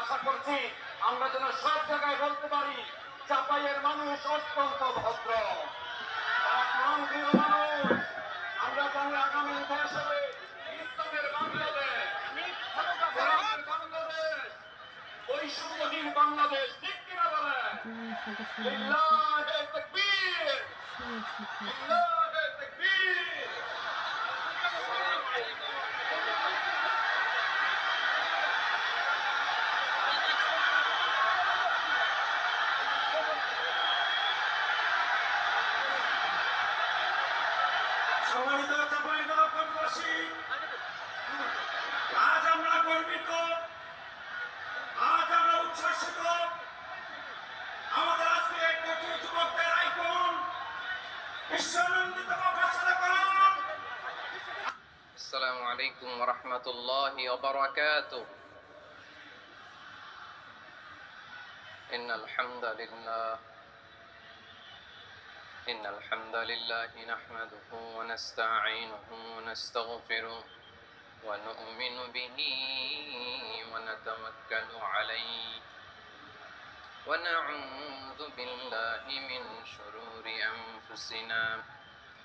আশা করছি আমরা যেন সব জায়গায় বলতে পারি চাঁপাইয়ের মানুষ অত্যন্ত ভদ্র, প্রিয় মানুষ। আমরা জানি আগামী দেশ হবে ইসলামের বাংলাদেশ, কোরআনের বাংলাদেশ, বৈষম্যহীন বাংলাদেশ। ঠিক কিনা বলেন? লিল্লাহে তাকবীর, লিল্লাহে তাকবীর। সম্মানিত চাঁপাইনবাবগঞ্জবাসী, আজ আমরা গর্বিত, আজ আমরা উচ্ছ্বসিত। আমাদের আজকে কোটি যুবকদের আইকন বিশ্বনন্দিত মুফাসসির কোরআন। আসসালামু আলাইকুম ওয়া রাহমাতুল্লাহি ওয়া বারাকাতুহু। ইন্নাল হামদালিল্লাহি নাহমাদুহু ওয়া নাস্তাঈনুহু ওয়া নাস্তাগফিরুহু ওয়া নু'মিনু বিহি ওয়া নাতাওয়াক্কালু আলাইহি ওয়া না'উযু বিল্লাহি মিন শুরুরি আনফুসিনা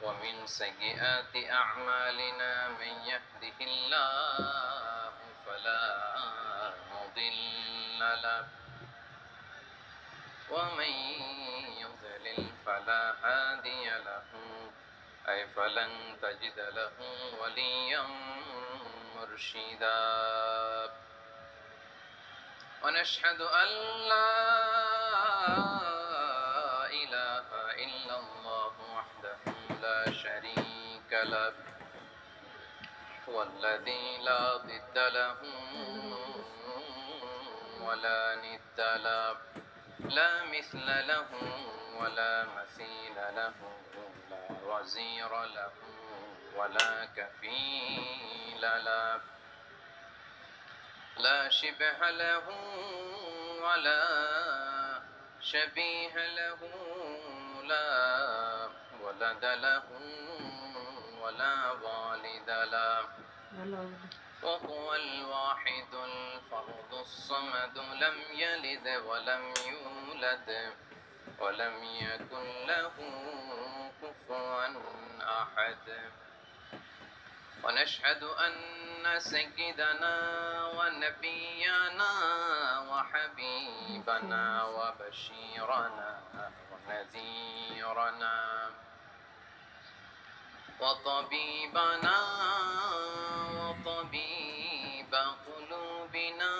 ومن سيئات أعمالنا من يهده الله فلا مضل له ومن يضلل فلا هادي له أي فلن تجد له وليا مرشدا ونشهد أن لا إله إلا الله وحده لا شريك له والذي لا ضد له ولا ند له لا مثل له ولا مثيل له لا وزير له ولا كفيل له لا شبه له ولا شبيه له لا ولد له ولا والد له وهو الواحد الفرد الصمد لم يلد ولم يولد ولم يكن له كفوا أحد ونشهد أن سيدنا ونبينا وحبيبنا وبشيرنا ونذيرنا وطبيبنا وطبيب قلوبنا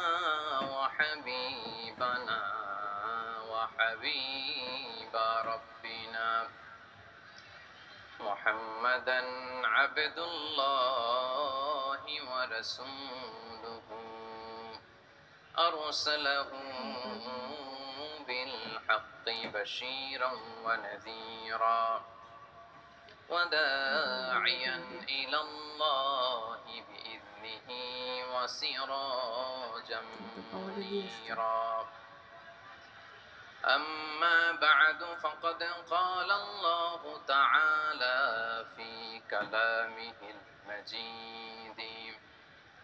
وحبيبنا وحبيب ربنا محمدا عبد الله ورسوله أرسله بالحق بشيرا ونذيرا وداعيا إلى الله بإذنه وسراجا منيرا أما بعد فقد قال الله تعالى في كلامه المجيد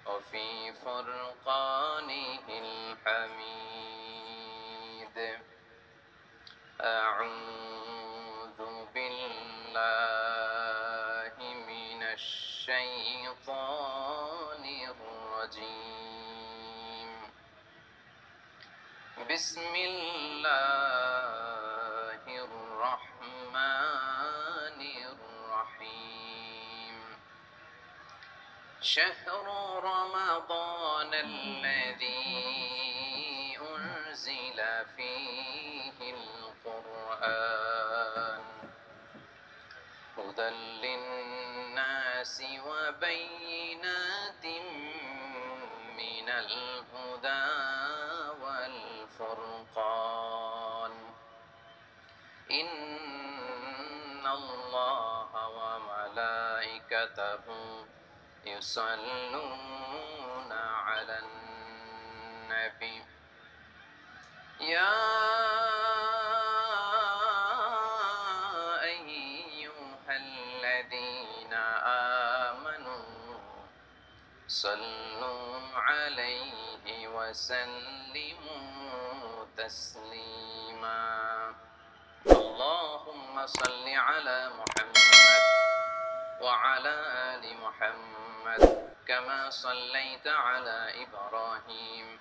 وفي فرقانه الحميد أعوذ بالله من الشيطان الرجيم بسم الله الرحمن الرحيم شهر رمضان الذي أنزل فيه القرآن هدى للناس وبينات من الهدى والفرقان إن الله وملائكته يصلون على النبي يا أيها الذين آمنوا صلوا عليه وسلموا تسليما اللهم صل على محمد وعلى آل محمد كما صليت على إبراهيم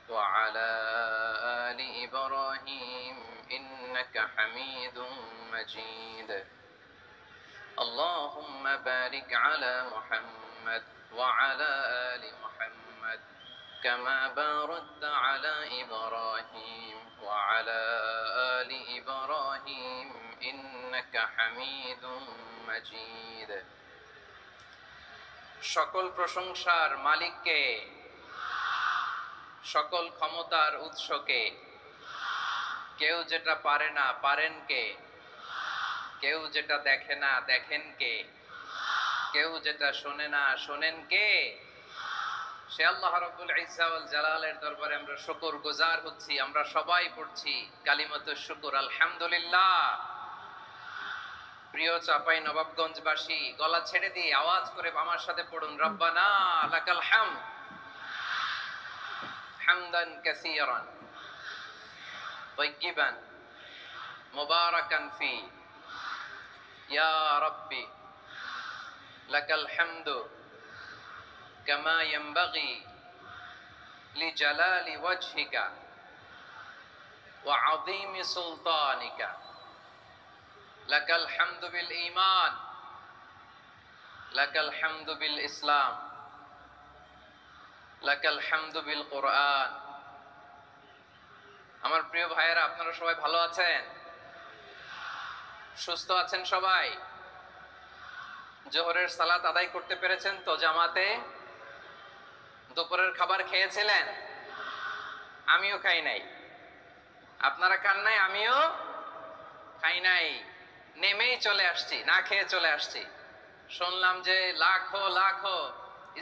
وعلى آل إبراهيم إنك حميد مجيد اللهم بارك على محمد وعلى آل محمد كما باركت على إبراهيم وعلى آل إبراهيم إنك حميد مجيد সকল প্রশংসার মালিককে, সকল ক্ষমতার উৎসকে। কেউ যেটা পারে না পারেন কে, কেউ যেটা দেখে না দেখেন কে, কেউ যেটা শোনে না শোনেন কে? সে আল্লাহ রাব্বুল ইজ্জা ওয়াল জালালের দরবারে আমরা শুকরগুজার হচ্ছি। আমরা সবাই পড়ছি কালিমাতুশ শুকর আলহামদুলিল্লাহ। প্রিয় চাপাই নবাবগঞ্জবাসী, গলা ছেড়ে দিয়ে আওয়াজ করে আমার সাথে পড়ুন, রব্বানা লাকাল হামদ হামদান কাসীরান তাইয়িবান মুবারাকান ফি ইয়া রাব্বি লাকাল হামদু কামা ইয়ানবাগি লিজালালি ওয়াজহিকা ওয়া আযীমি সুলতানিকা লাকাল হামদু বিল ঈমান লাকাল হামদু বিল ইসলাম লাকাল হামদু বিল কুরআন। আমার প্রিয় ভাইয়েরা, আপনারা সবাই ভালো আছেন? সুস্থ আছেন সবাই? জোহরের সালাত আদায় করতে পেরেছেন তো জামাতে? দুপুরের খাবার খেয়েছিলেন? আমিও খাই নাই। আপনারা খান নাই? আমিও খাই নাই। নেমেই চলে আসছি, না খেয়ে চলে আসছি। শুনলাম যে লাখো লাখো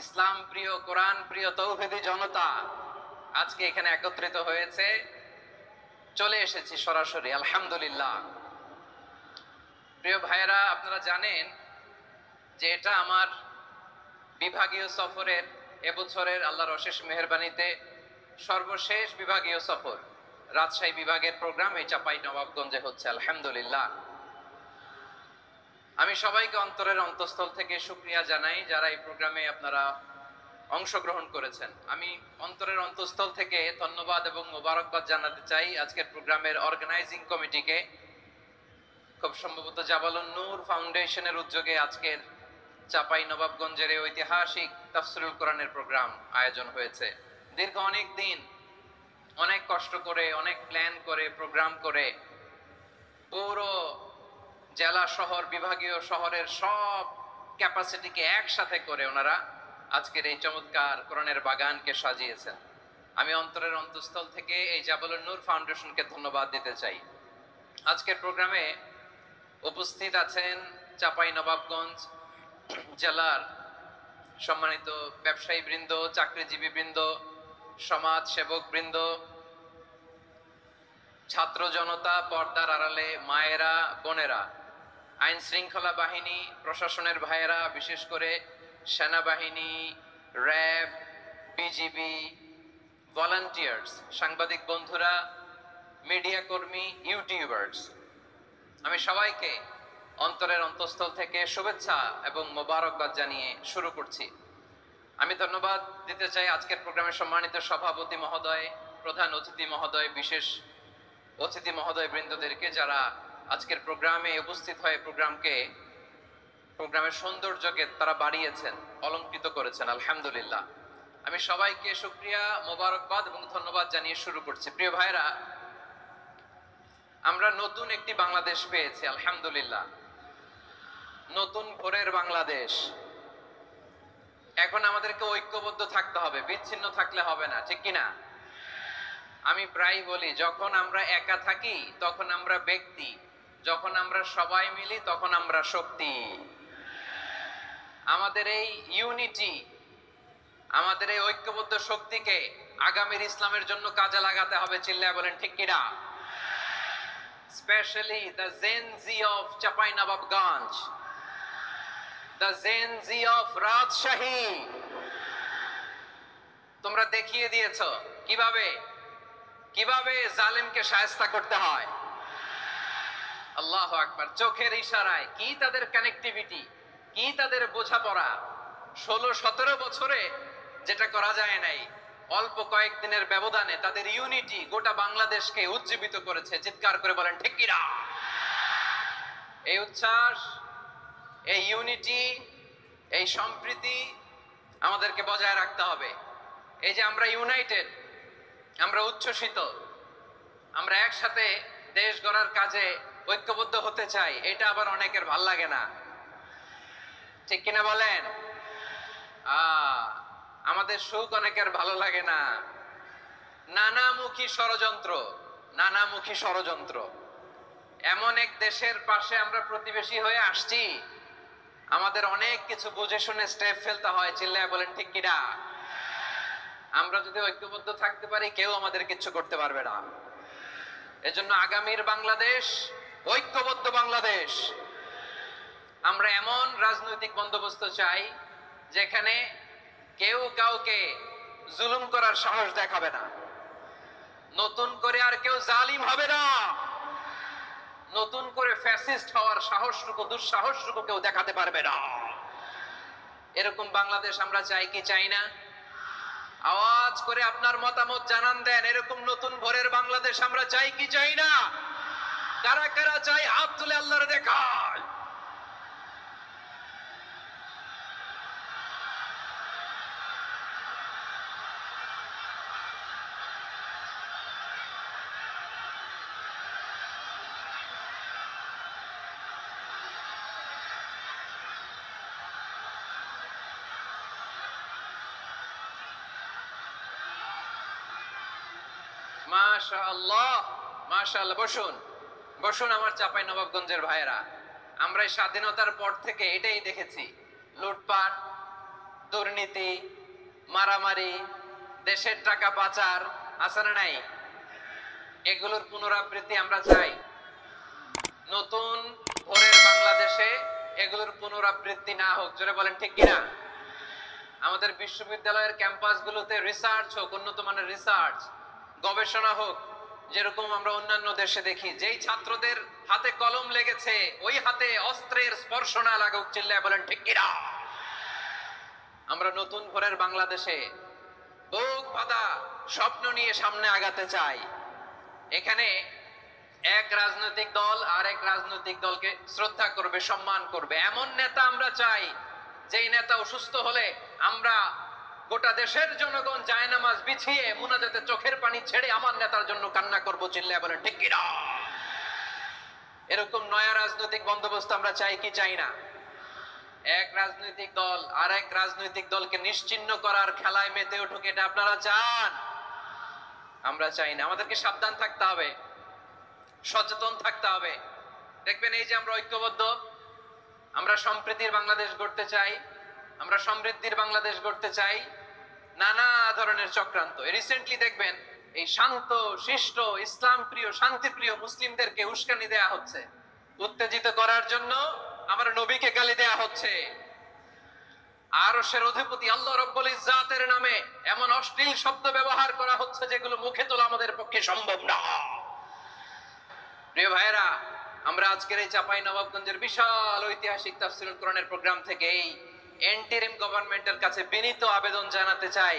ইসলাম প্রিয়, কোরআন প্রিয় তৌহিদি জনতা আজকে এখানে একত্রিত হয়েছে। চলে এসেছি সরাসরি, আলহামদুলিল্লাহ। প্রিয় ভাইয়েরা, আপনারা জানেন যে এটা আমার বিভাগীয় সফরের, এবছরের আল্লাহর অশেষ মেহেরবানিতে সর্বশেষ বিভাগীয় সফর। রাজশাহী বিভাগের প্রোগ্রাম এই চাপাই নবাবগঞ্জে হচ্ছে, আলহামদুলিল্লাহ। আমি সবাইকে অন্তরের অন্তঃস্থল থেকে শুকরিয়া জানাই যারা এই প্রোগ্রামে আপনারা অংশগ্রহণ করেছেন। আমি অন্তরের অন্তঃস্থল থেকে ধন্যবাদ এবং মোবারকবাদ জানাতে চাই আজকের প্রোগ্রামের অর্গানাইজিং কমিটিকে। খুব সম্ভবত জাবালুন নূর ফাউন্ডেশনের উদ্যোগে আজকের চাপাই নবাবগঞ্জের এই ঐতিহাসিক তাফসিরুল কোরআনের প্রোগ্রাম আয়োজন হয়েছে। দীর্ঘ অনেক দিন অনেক কষ্ট করে, অনেক প্ল্যান করে, প্রোগ্রাম করে পুরো জেলা শহর, বিভাগীয় শহরের সব ক্যাপাসিটিকে একসাথে করে ওনারা আজকের এই চমৎকার কোরআনের বাগানকে সাজিয়েছেন। আমি অন্তরের অন্তঃস্থল থেকে এই জাবালুন নূর ফাউন্ডেশনকে ধন্যবাদ দিতে চাই। আজকের প্রোগ্রামে উপস্থিত আছেন চাপাই নবাবগঞ্জ জেলার সম্মানিত ব্যবসায়ী বৃন্দ, চাকরিজীবী বৃন্দ, সমাজ সেবক বৃন্দ, ছাত্র জনতা, পর্দার আড়ালে মায়েরা, বোনেরা, আইন শৃঙ্খলা বাহিনী, প্রশাসনের ভাইয়েরা, বিশেষ করে সেনাবাহিনী, র্যাব, বিজিবি, ভলান্টিয়ার্স, সাংবাদিক বন্ধুরা, মিডিয়া কর্মী, ইউটিউবার্স, আমি সবাইকে অন্তরের অন্তঃস্থল থেকে শুভেচ্ছা এবং মোবারকবাদ জানিয়ে শুরু করছি। আমি ধন্যবাদ দিতে চাই আজকের প্রোগ্রামের সম্মানিত সভাপতি মহোদয়, প্রধান অতিথি মহোদয়, বিশেষ অতিথি মহোদয় বৃন্দদেরকে যারা আজকের প্রোগ্রামে উপস্থিত হয়ে প্রোগ্রামের সৌন্দর্যকে তারা বাড়িয়েছেন, অলংকৃত করেছেন, আলহামদুলিল্লাহ। আমি সবাইকে শুকরিয়া, মোবারকবাদ এবং ধন্যবাদ জানিয়ে শুরু করছি। প্রিয় ভাইরা, আমরা নতুন একটি বাংলাদেশ পেয়েছি, আলহামদুলিল্লাহ। নতুন ভোরের বাংলাদেশ। এখন আমাদেরকে ঐক্যবদ্ধ থাকতে হবে, বিচ্ছিন্ন থাকলে হবে না, ঠিক কিনা? আমি প্রায় বলি, যখন আমরা একা থাকি তখন আমরা ব্যক্তি, যখন আমরা সবাই মিলি তখন আমরা শক্তি। আমাদের এই ইউনিটি, আমাদের এই ঐক্যবদ্ধ শক্তিকে আগামীর ইসলামের জন্য কাজে লাগাতে হবে। চিল্লায় বলেন ঠিক কিনা? Especially the Gen Z of Chapainababganj, the Gen Z of Rajshahi, তোমরা দেখিয়ে দিয়েছো কিভাবে কিভাবে জালেমকে শায়েস্তা করতে হয়। আল্লাহু আকবার। চোখের ইশারায় কি তাদের কানেক্টিভিটি, কি তাদের বোঝাপড়া। 16-17 বছরে যেটা করা যায় নাই, অল্প কয়েকদিনের ব্যবধানে তাদের ইউনিটি গোটা বাংলাদেশকে উজ্জীবিত করেছে। চিৎকার করে বলেন ঠিক কিনা? এই উচ্ছ্বাস, এই ইউনিটি, এই সম্প্রীতি আমাদেরকে বজায় রাখতে হবে। এই যে আমরা ইউনাইটেড, আমরা উচ্ছ্বসিত, আমরা একসাথে দেশ গড়ার কাজে ঐক্যবদ্ধ হতে চাই, এটা আবার অনেকের ভাল লাগে না। ঠিক কিনা বলেন? আমাদের সুখ অনেকের ভালো লাগে না। নানামুখী ষড়যন্ত্র, নানামুখী ষড়যন্ত্র। এমন এক দেশের পাশে আমরা প্রতিবেশী হয়ে আসছি, আমাদের অনেক কিছু বুঝে শুনে স্টেপ ফেলতে হয়। চিল্লায় বলেন ঠিক কিনা? আমরা যদি ঐক্যবদ্ধ থাকতে পারি, কেউ আমাদের কিছু করতে পারবে না। এজন্য আগামীর বাংলাদেশ ঐক্যবদ্ধ বাংলাদেশ। আমরা এমন রাজনৈতিক বন্দোবস্ত চাই যেখানে কেউ কাউকে জুলুম করার সাহস দেখাবে না, নতুন করে আর কেউ জালিম হবে না, নতুন করে ফ্যাসিস্ট হওয়ার সাহসটুকু, দুঃসাহসটুকু কেউ দেখাতে পারবে না। এরকম বাংলাদেশ আমরা চাই কি চাই না? আওয়াজ করে আপনার মতামত জানান দেন। এরকম নতুন ভোরের বাংলাদেশ আমরা চাই কি চাই না? কারা কারা চাই হাত তুলে আল্লাহর দেখায়। মাশাআল্লাহ, মাশাআল্লাহ। বসুন, বসুন আমার চাঁপাইনবাবগঞ্জের ভাইয়েরা। আমরা এই স্বাধীনতার পর থেকে এটাই দেখেছি, লুটপাট, দুর্নীতি, মারামারি, দেশের টাকা পাচার, আছে না নাই? এগুলোর পুনরাবৃত্তি আমরা চাই। নতুন ভোরের বাংলাদেশে এগুলোর পুনরাবৃত্তি না হোক। জোরে বলেন ঠিক কিনা? আমাদের বিশ্ববিদ্যালয়ের ক্যাম্পাসগুলোতে রিসার্চ হোক, উন্নত মানের রিসার্চ, গবেষণা হোক, যেরকম আমরা অন্যান্য দেশে দেখি। যেই ছাত্রদের হাতে কলম লেগেছে, ওই হাতে অস্ত্রের স্পর্শ না লাগুক। চিল্লায় বলেন ঠিক কিনা? আমরা নতুন ভোরের বাংলাদেশে বুক বাঁধা স্বপ্ন নিয়ে সামনে আগাতে চাই। এখানে এক রাজনৈতিক দল আর এক রাজনৈতিক দলকে শ্রদ্ধা করবে, সম্মান করবে, এমন নেতা আমরা চাই যেই নেতা অসুস্থ হলে আমরা গোটা দেশের জনগণ জায়নামাজ বিছিয়ে মুনাজাতে চোখের পানি ছেড়ে আমার নেতার জন্য কান্না করবো। চিল্লায় বলেন ঠিক কিনা? এরকম নয়া রাজনৈতিক বন্দোবস্ত আমরা চাই কি চাই না? এক রাজনৈতিক দল আর এক রাজনৈতিক দলকে নিশ্চিহ্ন করার খেলায় মেতে উঠুক, এটা আপনারা চান? আমরা চাই না। আমাদেরকে সাবধান থাকতে হবে, সচেতন থাকতে হবে। দেখবেন এই যে আমরা ঐক্যবদ্ধ, আমরা সম্প্রীতির বাংলাদেশ গড়তে চাই, আমরা সমৃদ্ধির বাংলাদেশ গড়তে চাই, নানা ধরনের চক্রান্ত। রিসেন্টলি দেখবেন এই শান্ত শিষ্ট ইসলাম প্রিয় শান্তিপ্রিয় মুসলিমদেরকে উস্কানি দেয়া হচ্ছে, উত্তেজিত করার জন্য আমার নবীকে গালি দেয়া হচ্ছে। আরশের অধিপতি আল্লাহ রাব্বুল ইজ্জাতের নামে এমন অশ্লীল শব্দ ব্যবহার করা হচ্ছে যেগুলো মুখে তোলা আমাদের পক্ষে সম্ভব না। প্রিয় ভাইয়েরা, আমরা আজকের এই চাঁপাইনবাবগঞ্জের বিশাল ঐতিহাসিক তাফসীরুল কোরআনের প্রোগ্রাম থেকে এই এন্টিরিম গভর্নমেন্টের কাছে বিনীত আবেদন জানাতে চাই,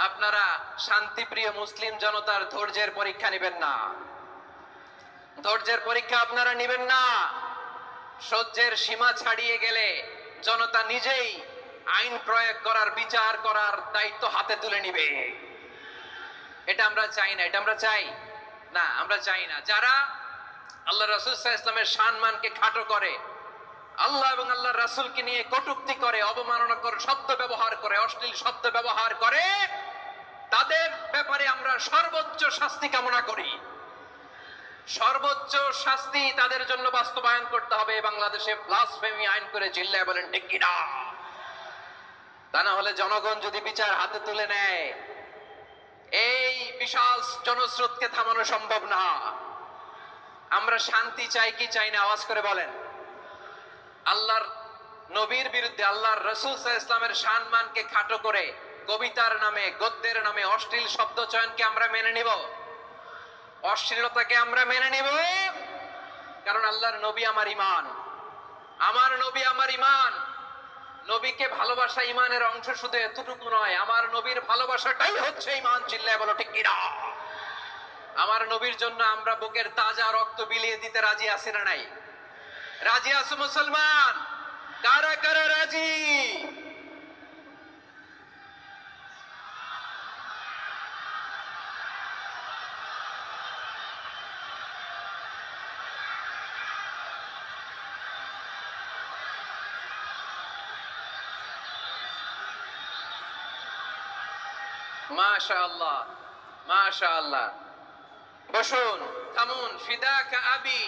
আপনারা শান্তিপ্রিয় মুসলিম জনতার ধৈর্যের পরীক্ষা নেবেন না। ধৈর্যের পরীক্ষা আপনারা নেবেন না। সহ্যের সীমা ছাড়িয়ে গেলে জনতা নিজেই আইন প্রয়োগ করার, বিচার করার দায়িত্ব হাতে তুলে নিবে। এটা আমরা চাই না। এটা আমরা চাই না, আমরা চাই না। যারা আল্লাহ রাসূল সাল্লাল্লাহু আলাইহি ওয়াসাল্লামের সম্মানকে খাটো করে, আল্লাহ এবং আল্লাহর রাসূলকে নিয়ে কটূক্তি করে, অবমাননাকর শব্দ ব্যবহার করে, অশ্লীল শব্দ ব্যবহার করে, তাদের ব্যাপারে আমরা সর্বোচ্চ শাস্তি কামনা করি। সর্বোচ্চ শাস্তি তাদের জন্য বাস্তবায়ন করতে হবে। বাংলাদেশে ব্লাসফেমি আইন করে। চিল্লায় বলেন ঠিক কিনা? তা না হলে জনগণ যদি বিচার হাতে তুলে নেয়, এই বিশাল জনস্রোতকে থামানো সম্ভব না। আমরা শান্তি চাই কি চাই না? আওয়াজ করে বলেন। আল্লাহর নবীর বিরুদ্ধে, আল্লাহর রাসূল সাল্লাল্লাহু আলাইহি ওয়াসাল্লামের সম্মানকে খাটো করে কবিতার নামে, গদ্যের নামে অশ্লীল শব্দ চয়নকে আমরা মেনে নিব? অশ্লীলতাকে আমরা মেনে নিব? কারণ আল্লাহর নবী আমার ঈমান, আমার নবী আমার ঈমান। নবীকে ভালোবাসা ঈমানের অংশ শুধু এতটুকু নয়, আমার নবীর ভালোবাসাটাই হচ্ছে ঈমান। চিল্লায় বলো ঠিক কিনা? আমার নবীর জন্য আমরা বুকের তাজা রক্ত বিলিয়ে দিতে রাজি আছি না নাই? রাজি আছো মুসলমান? কারা কারা রাজি? মাশাআল্লাহ, মাশাআল্লাহ। বসুন, থামুন। ফিদাকা আবি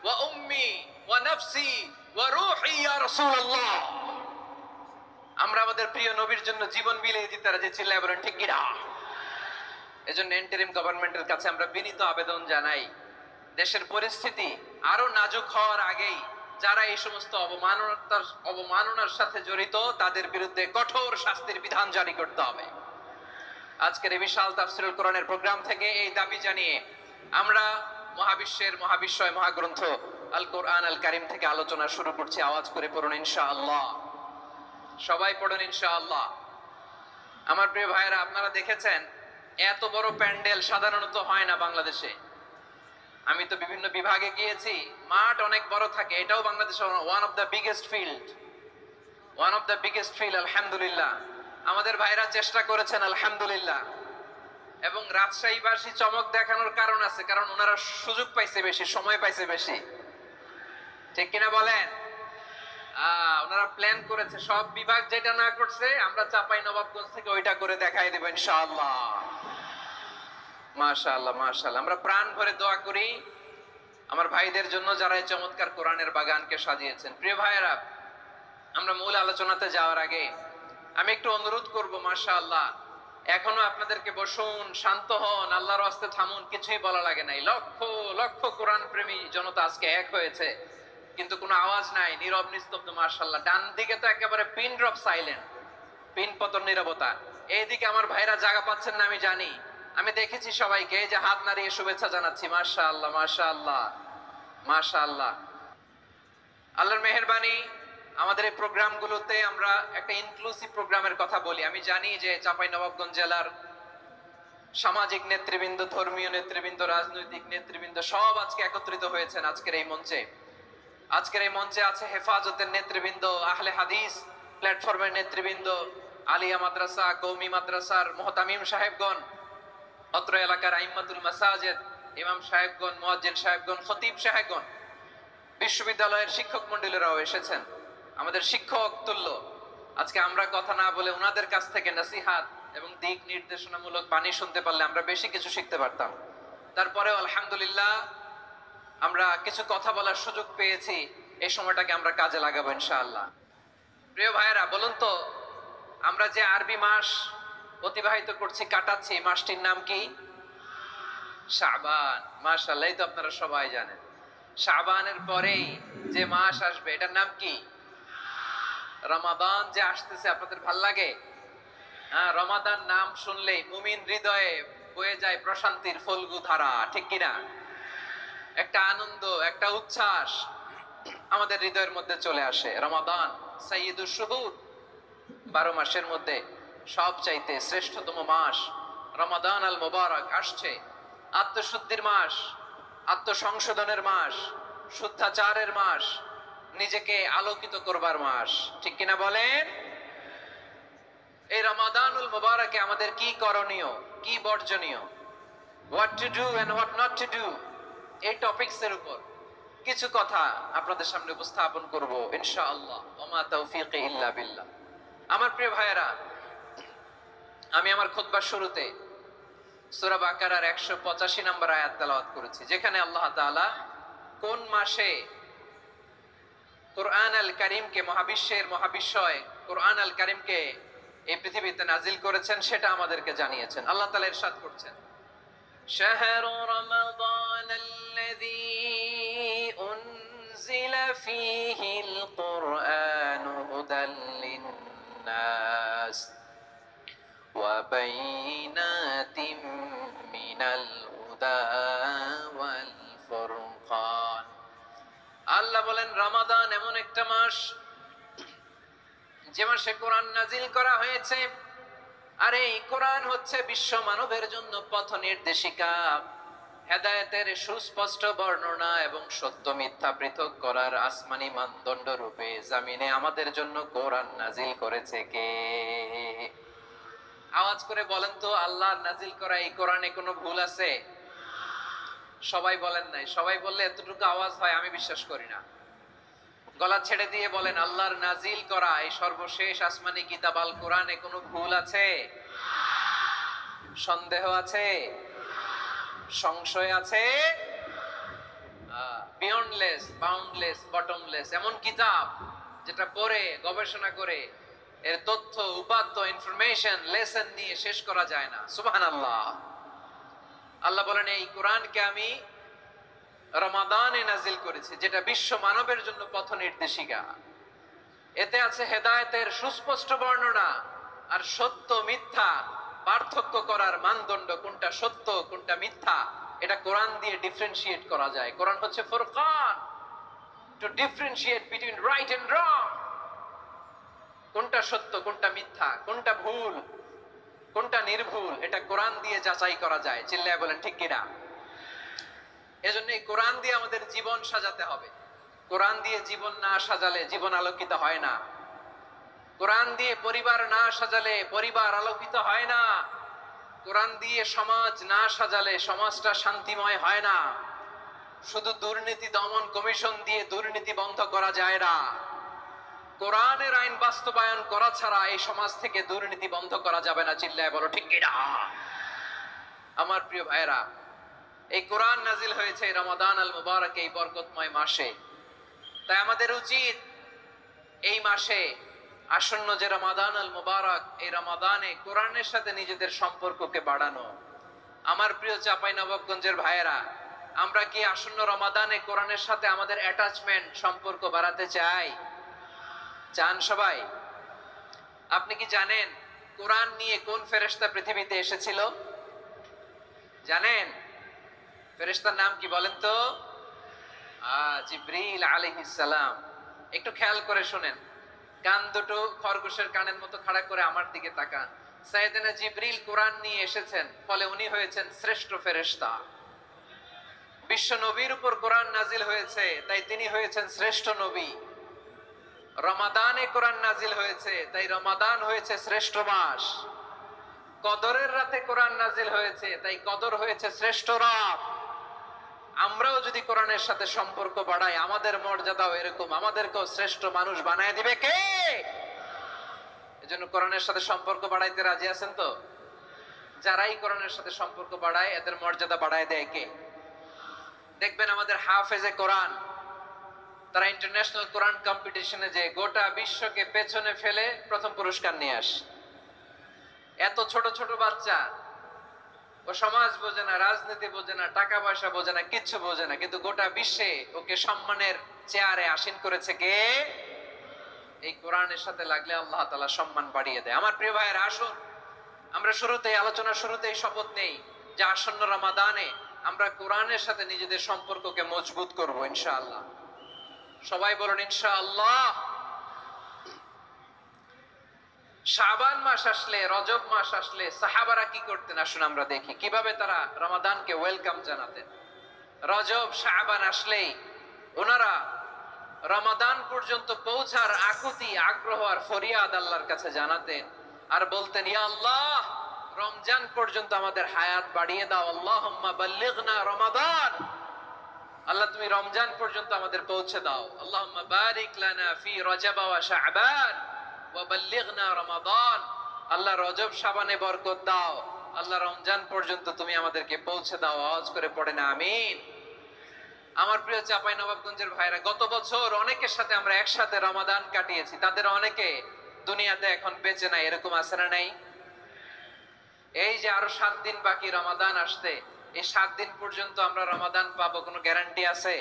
ওয়া উম্মি ওয়া নাফসি ওয়া রূহি ইয়া রাসূলুল্লাহ। আমরা আমাদের প্রিয় নবীর জন্য জীবন বিলিয়ে দিতে রাজি। চিল্লায় বলেন ঠিক কিনা? এজন্য ইন্টারিম গভর্নমেন্টের কাছে আমরা বিনীত আবেদন জানাই, দেশের পরিস্থিতি আরো নাজুক হওয়ার আগেই যারা এই সমস্ত অবমাননার সাথে জড়িত তাদের বিরুদ্ধে কঠোর শাস্তির বিধান জারি করতে হবে। আজকের এই বিশাল তাফসীরুল কোরআনের প্রোগ্রাম থেকে এই দাবি জানিয়ে আমরা মহাবিশ্বের মহাবিশ্বয় মহাগ্রন্থ আল কোরআন আল কারীম থেকে আলোচনা শুরু করছি। আওয়াজ করে পড়ুন ইনশাআল্লাহ। সবাই পড়ুন ইনশাআল্লাহ। আমার প্রিয় ভাইয়েরা, আপনারা দেখেছেন এত বড় প্যান্ডেল সাধারণত হয় না বাংলাদেশে। আমি তো বিভিন্ন বিভাগে গিয়েছি, মাঠ অনেক বড় থাকে। এটাও বাংলাদেশের one of the biggest field. আলহামদুলিল্লাহ, আমাদের ভাইরা চেষ্টা করেছেন আলহামদুলিল্লাহ। এবং রাজশাহীবাসী চমক দেখানোর কারণ আছে, কারণ ওনারা সুযোগ পাইছে বেশি, সময় পাইছে বেশি। ঠিক কিনা বলেন? ওনারা প্ল্যান করেছে, সব বিভাগ যেটা না করছে আমরা চাঁপাইনবাবগঞ্জ থেকে ওইটা করে দেখাই দেব ইনশাআল্লাহ। মাশাআল্লাহ, মাশাআল্লাহ। আমরা প্রাণ ভরে দোয়া করি আমার ভাইদের জন্য যারা এই চমৎকার কোরআনের বাগানকে সাজিয়েছেন। প্রিয় ভাইয়েরা, আমরা মূল আলোচনাতে যাওয়ার আগে আমি একটু অনুরোধ করব, মাশাআল্লাহ, এখনো আপনাদেরকে বসুন, শান্ত হন, আল্লাহর রাস্তায় থামুন, কিছুই বলা লাগে নাই। লক্ষ লক্ষ কোরআন প্রেমী জনতা আজকে এক হয়েছে, কিন্তু কোনো আওয়াজ নাই, নীরব নিস্তব্ধ। মাশাআল্লাহ, ডান দিকে তো একেবারে পিন ড্রপ সাইলেন্ট, পিন পতন নীরবতা। এইদিকে আমার ভাইরা জায়গা পাচ্ছেন না আমি জানি, আমি দেখেছি সবাইকে, এই যে হাত নাড়িয়ে শুভেচ্ছা জানাচ্ছি। মাশাআল্লাহ, মাশাআল্লাহ, মাশাআল্লাহ। আল্লাহর মেহেরবানি, আমাদের এই প্রোগ্রামগুলোতে আমরা একটা ইনক্লুসিভ প্রোগ্রামের কথা বলি। আমি জানি যে চাঁপাইনবাবগঞ্জ জেলার সামাজিক নেতৃবৃন্দ, ধর্মীয় নেতৃবৃন্দ, রাজনৈতিক নেতৃবৃন্দ সব আজকে একত্রিত হয়েছেন আজকের এই মঞ্চে। আজকের এই মঞ্চে আছে হেফাজতের নেতৃবৃন্দ, আহলে হাদিস প্ল্যাটফর্মের নেতৃবৃন্দ, আলিয়া মাদ্রাসা, কওমি মাদ্রাসার মুহতামিম সাহেবগণ, অত্র এলাকার আইম্মাতুল মাসাজিদ, ইমাম সাহেবগণ, মুয়াজ্জিন সাহেবগণ, খতিব সাহেবগণ, বিশ্ববিদ্যালয়ের শিক্ষক মণ্ডলীরাও এসেছেন। আমাদের শিক্ষক তুল্য আজকে আমরা কথা না বলে ওনাদের কাছ থেকে নসিহাত এবং দিক নির্দেশনামূলক বাণী শুনতে পারলে আমরা বেশি কিছু শিখতে পারতাম। তারপরেও আলহামদুলিল্লাহ আমরা কিছু কথা বলার সুযোগ পেয়েছি, এই সময়টাকে আমরা কাজে লাগাবো ইনশাআল্লাহ। প্রিয় ভাইয়েরা, বলুন তো, আমরা যে আরবি মাস অতিবাহিত করছি, কাটাচ্ছি, মাসটির নাম কি? শাবান। মাশাআল্লাহ, এই তো আপনারা সবাই জানেন। শাবানের পরেই যে মাস আসবে এটার নাম কি? রমাদান। যে আসতেছে, আপনাদের ভাল লাগে? হ্যাঁ, রমাদান নাম শুনলেই মুমিন হৃদয়ে বয়ে যায় প্রশান্তির ফল্গু ধারা, ঠিক কিনা? একটা আনন্দ, একটা উচ্ছ্বাস আমাদের হৃদয়ের মধ্যে চলে আসে। রমাদান সাইয়্যিদুশ শুহুর, 12 মাসের মধ্যে সবচাইতে শ্রেষ্ঠতম মাস রমাদান আল মুবারক আসছে। আত্মশুদ্ধির মাস, আত্মসংশোধনের মাস, শুদ্ধাচারের মাস, নিজেকে আলোকিত করবার মাস, ঠিক কিনা বলেন? এই রমাদানুল মুবারকে আমাদের কি করণীয়, কি বর্জনীয়, what to do and what not to do, এই টপিকসের উপর কিছু কথা আপনাদের সামনে উপস্থাপন করব ইনশাআল্লাহ। ওমা তাওফীকি ইল্লা বিল্লাহ। আমার প্রিয় ভাইয়েরা, আমি আমার খুতবার শুরুতে সূরা বাকারার 185 নম্বর আয়াত তেলাওয়াত করেছি, যেখানে আল্লাহ তাআলা কোন মাসে কোরআন আল কারীমকে, মহাবিশ্বের মহাবিশ্বয় কোরআন আল কারীমকে এই পৃথিবীতে নাজিল করেছেন সেটা আমাদেরকে জানিয়েছেন। আল্লাহ তাআলা ইরশাদ করছেন, শাহরু রমাদানাল্লাযী উনজিলা ফীহিল কুরআনু হুদাল লিন্নাস وبينات من الهدى والفرقان। আল্লাহ বলেন রমাদান এমন একটা মাস যে মাসে কোরআন নাজিল করা হয়েছে, আর এই কোরআন হচ্ছে বিশ্ব মানবের জন্য পথ নির্দেশিকা, হেদায়েতের সুস্পষ্ট বর্ণনা এবং সত্য মিথ্যা পৃথক করার আসমানি মানদণ্ড রূপে জামিনে আমাদের জন্য কোরআন নাজিল করেছে কে? আওয়াজ করে বলেন তো, আল্লাহ নাজিল করা এই কোরআনে কোনো ভুল আছে? সবাই বলেন নাই। সবাই বললে এতটুকু আওয়াজ হয় আমি বিশ্বাস করি না। গলা ছেড়ে দিয়ে বলেন, আল্লাহর নাজিল করা এই সর্বশেষ আসমানি কিতাব আল কোরআনে কোনো ভুল আছে? সন্দেহ আছে? সংশয় আছে? বিয়ন্ডলেস, বাউন্ডলেস, বটমলেস এমন কিতাব যেটা পড়ে গবেষণা করে এর তথ্য উপাত্ত ইনফরমেশন লেসন নিয়ে শেষ করা যায় না। সুবহানাল্লাহ। আল্লাহ বলেন এই কোরআনকে আমি রমাদানে নাজিল করেছি, যেটা বিশ্ব মানবের জন্য পথ নির্দেশিকা। এতে আছে হেদায়েতের সুস্পষ্ট বর্ণনা আর সত্য মিথ্যা পার্থক্য করার মানদণ্ড, কোনটা সত্য কোনটা মিথ্যা এটা কোরআন দিয়ে ডিফারেন্সিয়েট করা যায়। কোরআন হচ্ছে ফুরকান, to differentiate between right and wrong. কোনটা সত্য কোনটা মিথ্যা, কোনটা ভুল কোনটা নির্ভুল, এটা কোরআন দিয়ে যাচাই করা যায়। চিল্লায় বলেন ঠিক কিনা? এজন্য এই কোরআন দিয়ে আমাদের জীবন সাজাতে হবে। কোরআন দিয়ে জীবন না সাজালে জীবন আলোকিত হয় না। কোরআন দিয়ে পরিবার না সাজালে পরিবার আলোকিত হয় না। কোরআন দিয়ে সমাজ না সাজালে সমাজটা শান্তিময় হয় না। শুধু দুর্নীতি দমন কমিশন দিয়ে দুর্নীতি বন্ধ করা যায় না। কোরআনের আইন বাস্তবায়ন করা ছাড়া এই সমাজ থেকে দুর্নীতি বন্ধ করা যাবে না। চিল্লায় বলো ঠিক কিনা? আমার প্রিয় ভাইরা, এই কোরআন নাজিল হয়েছে রমাদান আল মুবারক, এই বরকতময় মাসে। তাই আমাদের উচিত এই মাসে আসন্ন যে রমাদান আল মুবারক, এই রমাদানে কোরআনের সাথে নিজেদের সম্পর্ককে বাড়ানো। আমার প্রিয় চাঁপাইনবাবগঞ্জের ভাইয়েরা, আমরা কি আসন্ন রমাদানে কোরআনের সাথে আমাদের অ্যাটাচমেন্ট সম্পর্ক বাড়াতে চাই? চান সবাই? আপনি কি জানেন কোরআন নিয়ে কোন ফেরেশতা পৃথিবীতে এসেছিল? জানেন? ফেরেশতার নাম কি বলেন তো? জিবরিল আলাইহিস সালাম। একটু খেয়াল করে শুনেন, কান দুটো খরগোশের কানের মতো খাড়া করে আমার দিকে তাকান। সাইয়েদনা জিবরিল কোরআন নিয়ে এসেছেন, ফলে উনি হয়েছেন শ্রেষ্ঠ ফেরেশতা। বিশ্ব নবীর উপর কোরআন নাজিল হয়েছে, তাই তিনি হয়েছেন শ্রেষ্ঠ নবী। রমাদানে কোরআন নাজিল হয়েছে, তাই রমাদান হয়েছে শ্রেষ্ঠ মাস। কদরের রাতে কোরআন নাজিল হয়েছে, তাই কদর হয়েছে শ্রেষ্ঠ রাত। আমরাও যদি কোরআনের সাথে সম্পর্ক বাড়াই, আমাদের মর্যাদাও এরকম, আমাদেরকেও শ্রেষ্ঠ মানুষ বানায় দিবে কে? এজন্য কোরআনের সাথে সম্পর্ক বাড়াইতে রাজি আছেন তো? যারাই কোরআনের সাথে সম্পর্ক বাড়ায় এদের মর্যাদা বাড়ায় দেয় কে? দেখবেন আমাদের হাফেজে কোরআন, তারা ইন্টারন্যাশনাল কোরআন কম্পিটিশনে যে গোটা বিশ্বকে পেছনে ফেলে প্রথম পুরস্কার নিয়ে আসে। এত ছোট ছোট বাচ্চা, ও সমাজ বোঝে না, রাজনীতি বোঝে না, টাকা পয়সা বোঝে না, কিচ্ছু বোঝে না, কিন্তু গোটা বিশ্বে ওকে সম্মানের চেয়ারে আসীন করেছে কে? এই কোরআনের সাথে লাগলে আল্লাহ তাআলা সম্মান বাড়িয়ে দেয়। আমার প্রিয় ভাইয়ের, আসুন আমরা আলোচনার শুরুতেই শপথ নেই যে আসন্ন রমাদানে আমরা কোরআনের সাথে নিজেদের সম্পর্ককে মজবুত করব ইনশাআল্লাহ। সবাই বলুন ইনশাআল্লাহ। শাবান মাস আসলে, রজব মাস আসলে সাহাবারা কি করতেন আসুন আমরা দেখি কিভাবে তারা রমাদানকে ওয়েলকাম জানাতেন। রজব শাবান আসলেই ওনারা রমাদান পর্যন্ত পৌঁছার আকুতি, আগ্রহ আর ফরিয়াদ আল্লাহর কাছে জানাতেন আর বলতেন, ইয়া আল্লাহ, রমজান পর্যন্ত আমাদের হায়াত বাড়িয়ে দাও। আল্লাহুম্মা বাল্লিগনা রমাদান। আল্লাহ তুমি রমজান পর্যন্ত আমাদের পৌঁছে দাও। আল্লাহুম্মা বারিক লানা ফি রজব ওয়া শাবান ওয়া বাল্লিগনা রমাদান। আল্লাহ রজব শাবানে বরকত দাও, আল্লাহ রমজান পর্যন্ত তুমি আমাদেরকে পৌঁছে দাও। আওয়াজ করে পড়েন আমিন। আমার প্রিয় চাঁপাইনবাবগঞ্জের ভাইরা, গত বছর অনেকের সাথে আমরা একসাথে রমাদান কাটিয়েছি, তাদের অনেকে দুনিয়াতে এখন বেঁচে নাই, এরকম আছে না নাই? এই যে আরো 7 দিন বাকি রমাদান আসতে, এই 7 দিন পর্যন্ত আমরা রমাদান পাবো, কোনো গ্যারান্টি আছে?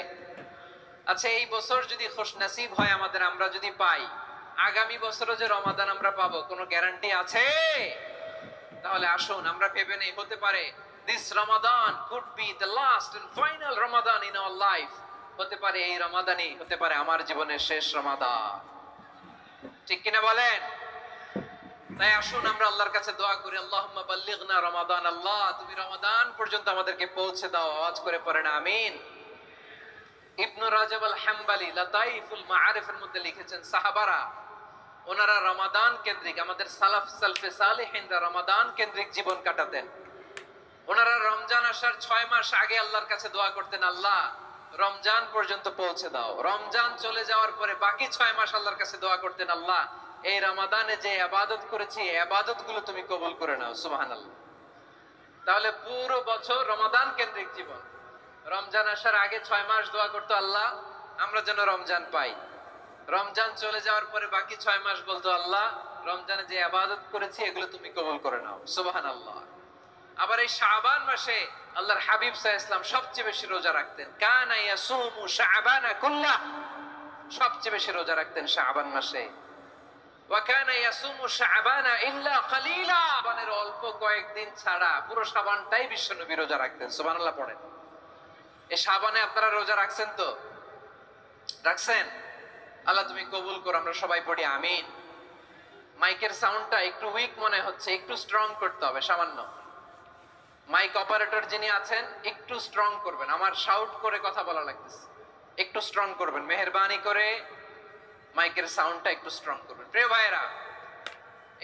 আচ্ছা, এই বছর যদি খুশনসিব হয় আমাদের, আমরা যদি পাই, আগামী বছরও যে রমাদান আমরা পাবো, কোনো গ্যারান্টি আছে? তাহলে আসুন আমরা ভেবে নেই, হতে পারে this Ramadan could be the last and final Ramadan in our life. হতে পারে এই রমাদানই হতে পারে আমার জীবনের শেষ রমাদান। ঠিক কিনা বলেন? তাই আসুন আমরা আল্লাহর কাছে দোয়া করি, আল্লাহুম্মা বাল্লিগনা রমাদান। আল্লাহ তুমি রমাদান পর্যন্ত আমাদেরকে পৌঁছে দাও। আওয়াজ করে পড়েন আমিন। ইবনু রাজব আল হাম্বালি লাতাইফুল মাআরিফের মধ্যে লিখেছেন, সাহাবারা ওনারা রমাদান কেন্দ্রিক, আমাদের সালাফ সালফে সালেহিনরা রমাদান কেন্দ্রিক জীবন কাটাতেন। ওনারা রমজান আসার 6 মাস আগে আল্লাহর কাছে দোয়া করতেন, আল্লাহ রমজান পর্যন্ত পৌঁছে দাও। রমজান চলে যাওয়ার পরে বাকি 6 মাস আল্লাহর কাছে দোয়া করতেন, আল্লাহ এই রমাদানে যে ইবাদত করেছি ইবাদত গুলো তুমি কবুল করে নাও। সুবহানাল্লাহ। তাহলে পুরো বছর রমাদান কেন্দ্রিক জীবন। রমজান আসার আগে 6 মাস দোয়া করতো, আল্লাহ আমরা যেন রমজান পাই। রমজান চলে যাওয়ার পরে বাকি 6 মাস বলতো, আল্লাহ রমজানে যে ইবাদত করেছি এগুলো তুমি কবুল করে নাও। সুবহানাল্লাহ। আবার এই শাবান মাসে আল্লাহর হাবিব সাল্লাল্লাহু আলাইহি ওয়াসাল্লাম সবচেয়ে বেশি রোজা রাখতেন। কানা ইয়াসুমু শাবানা কুল্লাহ, সবচেয়ে বেশি রোজা রাখতেন শাবান মাসে। ওয়া কানা ইয়াসুমু শাবানা ইল্লা কালিলা, শাবানের অল্প কয়েকদিন ছাড়া পুরো শাবানটাই বিশ্বনবী রোজা রাখতেন। সুবহানাল্লাহ পড়েন। এই শাবানে আপনারা রোজা রাখছেন তো? রাখছেন? আল্লাহ তুমি কবুল করো, আমরা সবাই পড়ি আমিন। মাইকের সাউন্ডটা একটু উইক মনে হচ্ছে, একটু স্ট্রং করতে হবে সামান্য। মাইক অপারেটর যিনি আছেন একটু স্ট্রং করবেন, আমার শাউট করে কথা বলা লাগতেছে, একটু স্ট্রং করবেন মেহেরবানি করে। মাইকের সাউন্ডটা একটু স্ট্রং করবেন। প্রিয় ভাইয়েরা,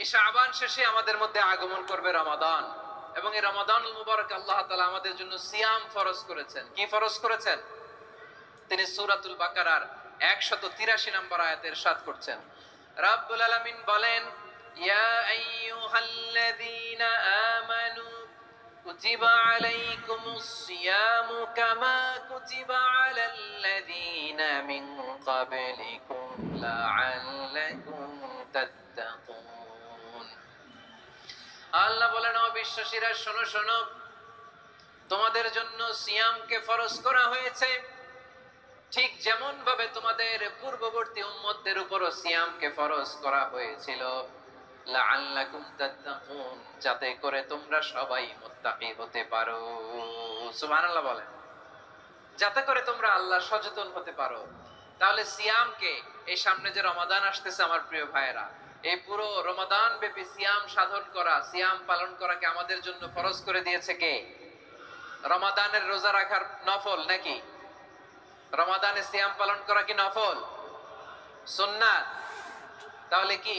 এই শাবান শেষে আমাদের মধ্যে আগমন করবে রমাদান, এবং এই রমাদানুল মুবারক আল্লাহ তাআলা আমাদের জন্য সিয়াম ফরজ করেছেন। কি ফরজ করেছেন? তিনি সূরাতুল বাকারার 183 নম্বর আয়াতে ইরশাদ করছেন, রাব্বুল আলামিন বলেন, ইয়া আইয়ুহাল্লাযীনা আমানু কুতিবা আলাইকুমুস সিয়ামু কামা কুতিবা আলাল্লাযীনা মিন ক্বাবলিকুম লাআল্লাকুম তাত্তাকুন। আল্লাহ বলেন, ও বিশ্বাসীরা শোনো শোনো, তোমাদের জন্য সিয়ামকে ফরজ করা হয়েছে, ঠিক যেমন ভাবে তোমাদের পূর্ববর্তী উম্মতদের উপরও সিয়ামকে ফরজ করা হয়েছিল, লাআল্লাকুম তাত্তাকুন, যাতে করে তোমরা সবাই মুত্তাকি হতে পারো। সুবহানাল্লাহ বলেন, যাতে করে তোমরা আল্লাহ সচেতন হতে পারো। তাহলে সিয়ামকে, এই সামনে যে রমাদান আসতেছে আমার প্রিয় ভাইয়েরা, এই পুরো রমাদান ব্যাপী সিয়াম সাধন করা, সিয়াম পালন করাকে আমাদের জন্য ফরজ করে দিয়েছে কে? রমাদানের রোজা রাখার নফল নাকি? রমাদানে সিয়াম পালন করা কি নফল? সুন্নাত? তাহলে কি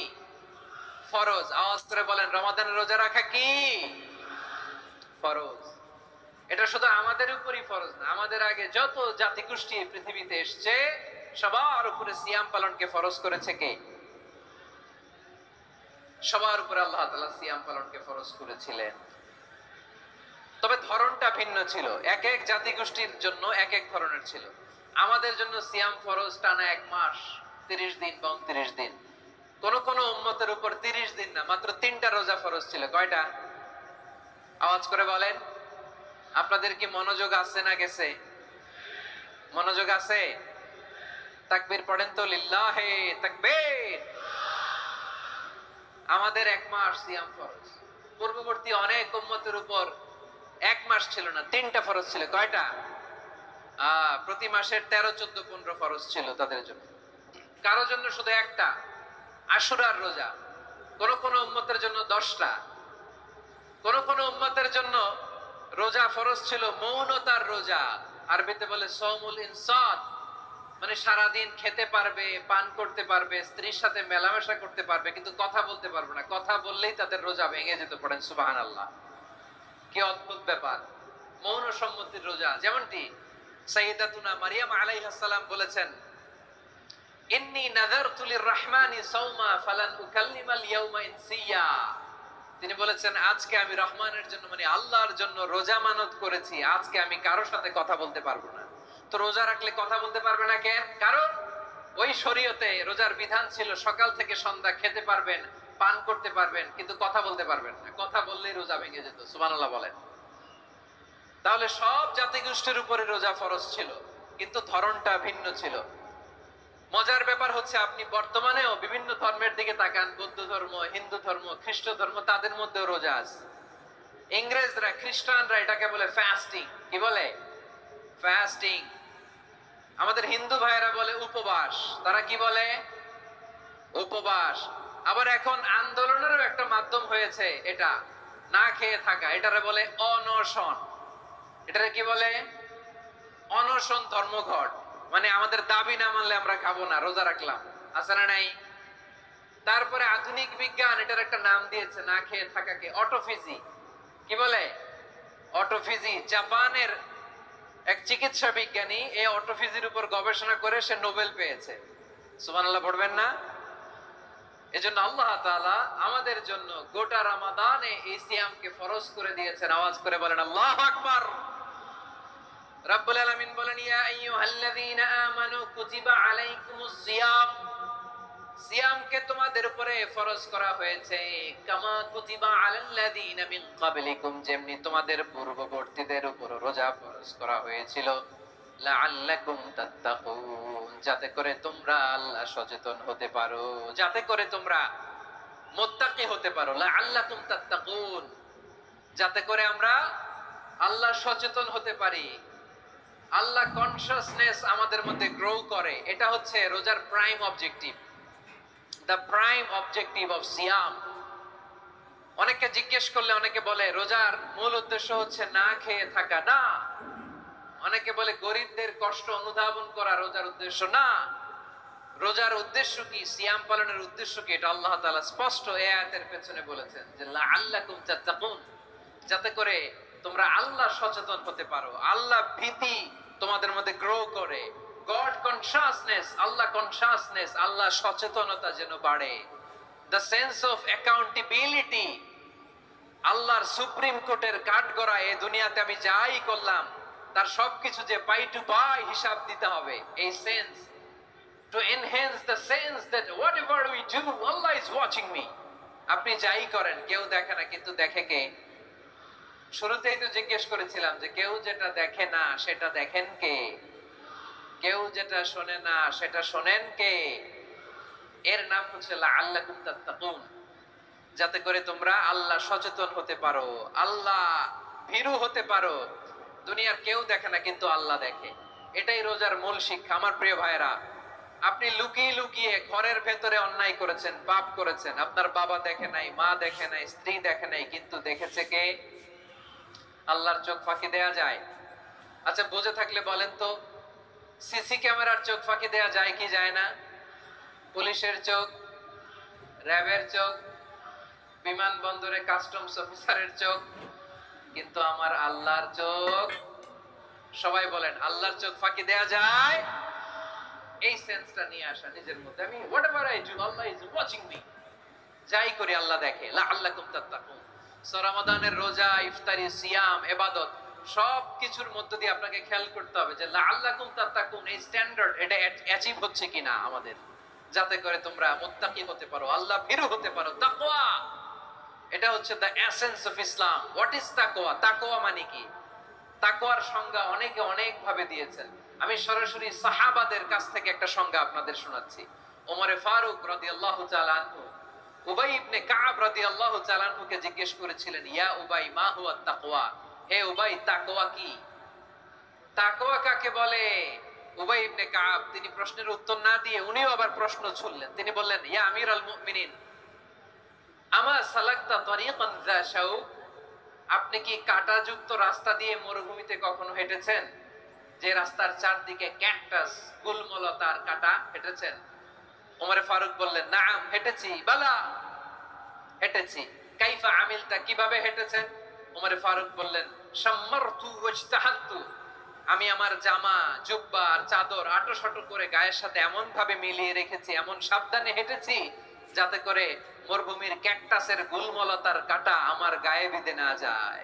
ফরজ? আওয়াজ করে বলেন, রমাদানের রোজা রাখা কি ফরজ? এটা শুধু আমাদের উপরই ফরজ না, আমাদের আগে যত জাতিগোষ্ঠী পৃথিবীতে এসছে সবার উপরে সিয়াম পালনকে ফরজ করেছে কে? সবার উপরে আল্লাহ তাআলা সিয়াম পালনকে ফরজ করেছিলেন। তবে ধরনটা ভিন্ন ছিল, এক এক জাতিগোষ্ঠীর জন্য এক এক ধরনের ছিল। আমাদের জন্য সিয়াম ফরজ টানা 1 মাস 30 দিন বা 29 দিন। কোন কোন উম্মতের উপর 30 দিন না, মাত্র 3টা রোজা ফরজ ছিল। কয়টা? আওয়াজ করে বলেন। আপনাদের কি মনোযোগ আছে না গেছে? মনোযোগ আছে? তাকবীর পড়েন তো, লিল্লাহে তাকবীর। আমাদের 1 মাস সিয়াম ফরজ। পূর্ববর্তী অনেক উম্মতের উপর 1 মাস ছিল না, 3টা ফরজ ছিল। কয়টা? প্রতি মাসের 13, 14, 15 ফরজ ছিল তাদের জন্য। কারো জন্য শুধু একটা, আশুরার রোজা। কোন কোন উম্মতের জন্য 10টা। কোন কোন উম্মতের জন্য রোজা ফরজ ছিল মৌনতার রোজা, আরবিতে বলে সওমুল ইনসাত, মানে সারাদিন খেতে পারবে, পান করতে পারবে, স্ত্রীর সাথে মেলামেশা করতে পারবে, কিন্তু কথা বলতে পারবে না। কথা বললেই তাদের রোজা ভেঙে যেত। পড়েন সুবহানাল্লাহ। কি অদ্ভুত ব্যাপার! মৌন সম্মতির রোজা। যেমনটি সাইয়্যিদাতুনা মারিয়াম আলাইহিস সালাম বলেছেন, ইন্নী নাযারতু লির-রাহমানি সাওমা ফালান উকাল্লিমাল ইয়াওমা ইনসিয়া। তিনি বলেছেন, আজকে আমি রহমানের জন্য, মানে আল্লাহর জন্য রোজা মানত করেছি, আজকে আমি কারোর সাথে কথা বলতে পারবো না। তো রোজা রাখলে কথা বলতে পারবে না কেন? কারণ ওই শরীয়তে রোজার বিধান ছিল সকাল থেকে সন্ধ্যা খেতে পারবেন, পান করতে পারবেন, কিন্তু কথা বলতে পারবেন না। কথা বললেই রোজা ভেঙে যেত। সুবহানাল্লাহ বলেন। তাহলে সব জাতিগোষ্ঠীর উপরে রোজা ফরজ ছিল, কিন্তু ধরনটা ভিন্ন ছিল। মজার ব্যাপার হচ্ছে আপনি বর্তমানেও বিভিন্ন ধর্মের দিকে তাকান, বৌদ্ধ ধর্ম, হিন্দু ধর্ম, খ্রিস্ট ধর্ম, তাদের মধ্যেও রোজা আছে। ইংরেজরা, খ্রিস্টানরা এটাকে বলে ফাস্টিং। কি বলে? ফাস্টিং। আমাদের হিন্দু ভাইয়েরা বলে উপবাস। তারা কি বলে? উপবাস। আবার এখন আন্দোলনেরও একটা মাধ্যম হয়েছে এটা, না খেয়ে থাকা, এটারে বলে অনশন। এটারে কি বলে? অনশন ধর্মঘট। মানে আমাদের দাবি না মানলে আমরা খাবো না, রোজা রাখলাম। আছে না নাই? তারপরে আধুনিক বিজ্ঞান এটার একটা নাম দিয়েছে না খেয়ে থাকাকে, অটোফিজি। কি বলে? অটোফিজি। জাপানের এক চিকিৎসা বিজ্ঞানী এই অটোফিজির উপর গবেষণা করে সে নোবেল পেয়েছে। সুবহানাল্লাহ পড়বেন না? এজন্য আল্লাহ তাআলা আমাদের জন্য গোটা রমাদানে এই সিয়ামকে ফরজ করে দিয়েছেন। আওয়াজ করে বলেন আল্লাহু আকবার। রাব্বুল আলামিন বলেন, ইয়া আইয়ুহাল্লাযীনা আমানু কুতিবা আলাইকুমুস সিয়াম। সিয়ামকে তোমাদের উপরে ফরজ করা হয়েছে, কামা কুতিবা আলাল্লাযীনা মিন ক্বাবলিকুম, যেমনি তোমাদের পূর্ববর্তীদের উপর রোজা ফরজ করা হয়েছিল, লাআল্লাকুম তাত্তাকুন, যাতে করে তোমরা আল্লাহ সচেতন হতে পারো, যাতে করে তোমরা মুত্তাকি হতে পারো। লাআল্লাকুম তাত্তাকুন, যাতে করে আমরা আল্লাহ সচেতন হতে পারি, আল্লাহ কনসিয়াসনেস আমাদের মধ্যে গ্রো করে। এটা হচ্ছে রোজার prime objective, the prime objective of সিয়াম। অনেকে জিজ্ঞেস করলে অনেকে বলে রোজার মূল উদ্দেশ্য হচ্ছে না খেয়ে থাকা। না। অনেকে বলে গরিবদের কষ্ট অনুধাবন করা রোজার উদ্দেশ্য। না। রোজার উদ্দেশ্য কি, সিয়াম পালনের উদ্দেশ্য কি, এটা আল্লাহ তাআলা স্পষ্ট এই আয়াতের পেছনে বলেছেন যে লাআল্লাকুম তাত্তাকুন, যাতে করে তোমরা আল্লাহ সচেতন হতে পারো, আল্লাহ ভীতি তোমাদের মধ্যে গ্রো করে, গড কনসিয়াসনেস, আল্লাহ কনসিয়াসনেস, আল্লাহ সচেতনতা যেন বাড়ে, দ্য সেন্স অফ অ্যাকাউন্টেবিলিটি। আল্লাহর সুপ্রিম কোর্টের কাঠগড়া এই দুনিয়াতে আমি যাই করলাম তার সবকিছু যে পাই টু পাই হিসাব দিতে হবে, এই sense, to enhance the sense that whatever we do, Allah is watching me. আপনি যাই করেন কেউ দেখে না, কিন্তু দেখে কে? শুরুতেই তো জিজ্ঞেস করেছিলাম যে কেউ যেটা দেখে না সেটা দেখেন কে? কেউ যেটা শোনে না সেটা শোনেন কে? এর নাম হচ্ছে লাআল্লাকুম তাত্তাকুন, যাতে করে তোমরা আল্লাহ সচেতন হতে পারো, আল্লাহ ভীরু হতে পারো। দুনিয়ার কেউ দেখে না, কিন্তু আল্লাহ দেখে। এটাই রোজার মূল শিক্ষা। আমার প্রিয় ভাইরা, আপনি লুকিয়ে লুকিয়ে ঘরের ভেতরে অন্যায় করেছেন, পাপ করেছেন, আপনার বাবা দেখে নাই, মা দেখে নাই, স্ত্রী দেখে নাই, কিন্তু দেখেছে কে? আল্লাহর চোখ ফাঁকি দেয়া যায়? আচ্ছা বুঝে থাকলে বলেন তো, সিসি ক্যামেরার চোখ ফাঁকি দেয়া যায় কি যায় না? পুলিশের চোখ, র্যাবের চোখ, বিমানবন্দরে কাস্টমস অফিসারের চোখ, কিন্তু আমার আল্লাহর চোখ? সবাই বলেন আল্লাহর চোখ ফাঁকি দেয়া যায়? এই সেন্সটা নিয়ে আসা নিজের মধ্যে, আমি whatever I do, Allah is watching me, যাই করি আল্লাহ দেখে। লাআল্লাকুম তাত্তাকুন। সো রমাদানের রোজা, ইফতারি, সিয়াম, ইবাদত সব কিছুর মধ্য দিয়ে আপনাকে খেয়াল করতে হবে যে লাআল্লাকুম তাত্তাকুন এই স্ট্যান্ডার্ড এটা অ্যাচিভ হচ্ছে কিনা আমাদের, যাতে করে তোমরা মুত্তাকি হতে পারো, আল্লাহ ভীরু হতে পারো। তাকওয়া, এটা হচ্ছে the essence of Islam. What is তাকওয়া? তাকওয়া মানে কি? তাকওয়ার সংজ্ঞা অনেকে অনেক ভাবে দিয়েছেন। আমি সরাসরি সাহাবাদের কাছ থেকে একটা সংজ্ঞা আপনাদের শোনাচ্ছি। ওমরে ফারুক রাদিয়াল্লাহু তাআলা আনহু উবাই ইবনে কাব রাদিয়াল্লাহু তাআলা আনহুকে জিজ্ঞেস করেছিলেন, ইয়া উবাই মা হুয়া তাকওয়া? হে উবাই, তাকওয়া কি? তাকওয়া কাকে বলে? উবাই ইবনে কাব তিনি প্রশ্নের উত্তর না দিয়ে উনিও আবার প্রশ্ন ছুড়লেন। তিনি বললেন, ইয়া আমিরাল মুমিনিন, আমা সালাকতা তরিকান যা শাউক? আপনি কি কাঁটাযুক্ত রাস্তা দিয়ে মরুভূমিতে কখনো হেঁটেছেন? যে রাস্তার চারদিকে ক্যাকটাস, গুলমলতার কাঁটা, হেঁটেছেন? ওমর ফারুক বললেন, নাম, হেঁটেছি। বালা, হেঁটেছি। কাইফা আমিলতা, কিভাবে হেঁটেছেন? ওমর ফারুক বললেন, শাম্মারতু ওয়াজতাহাতু, আমি আমার জামা, জুব্বা আর চাদর আঁটো করে গায়ের সাথে এমন ভাবে মিলিয়ে রেখেছি, এমন সাবধানে হেঁটেছি যাতে করে মরুভূমির ক্যাকটাসের গুলমলতার কাঁটা আমার গায়ে বিঁধে না যায়।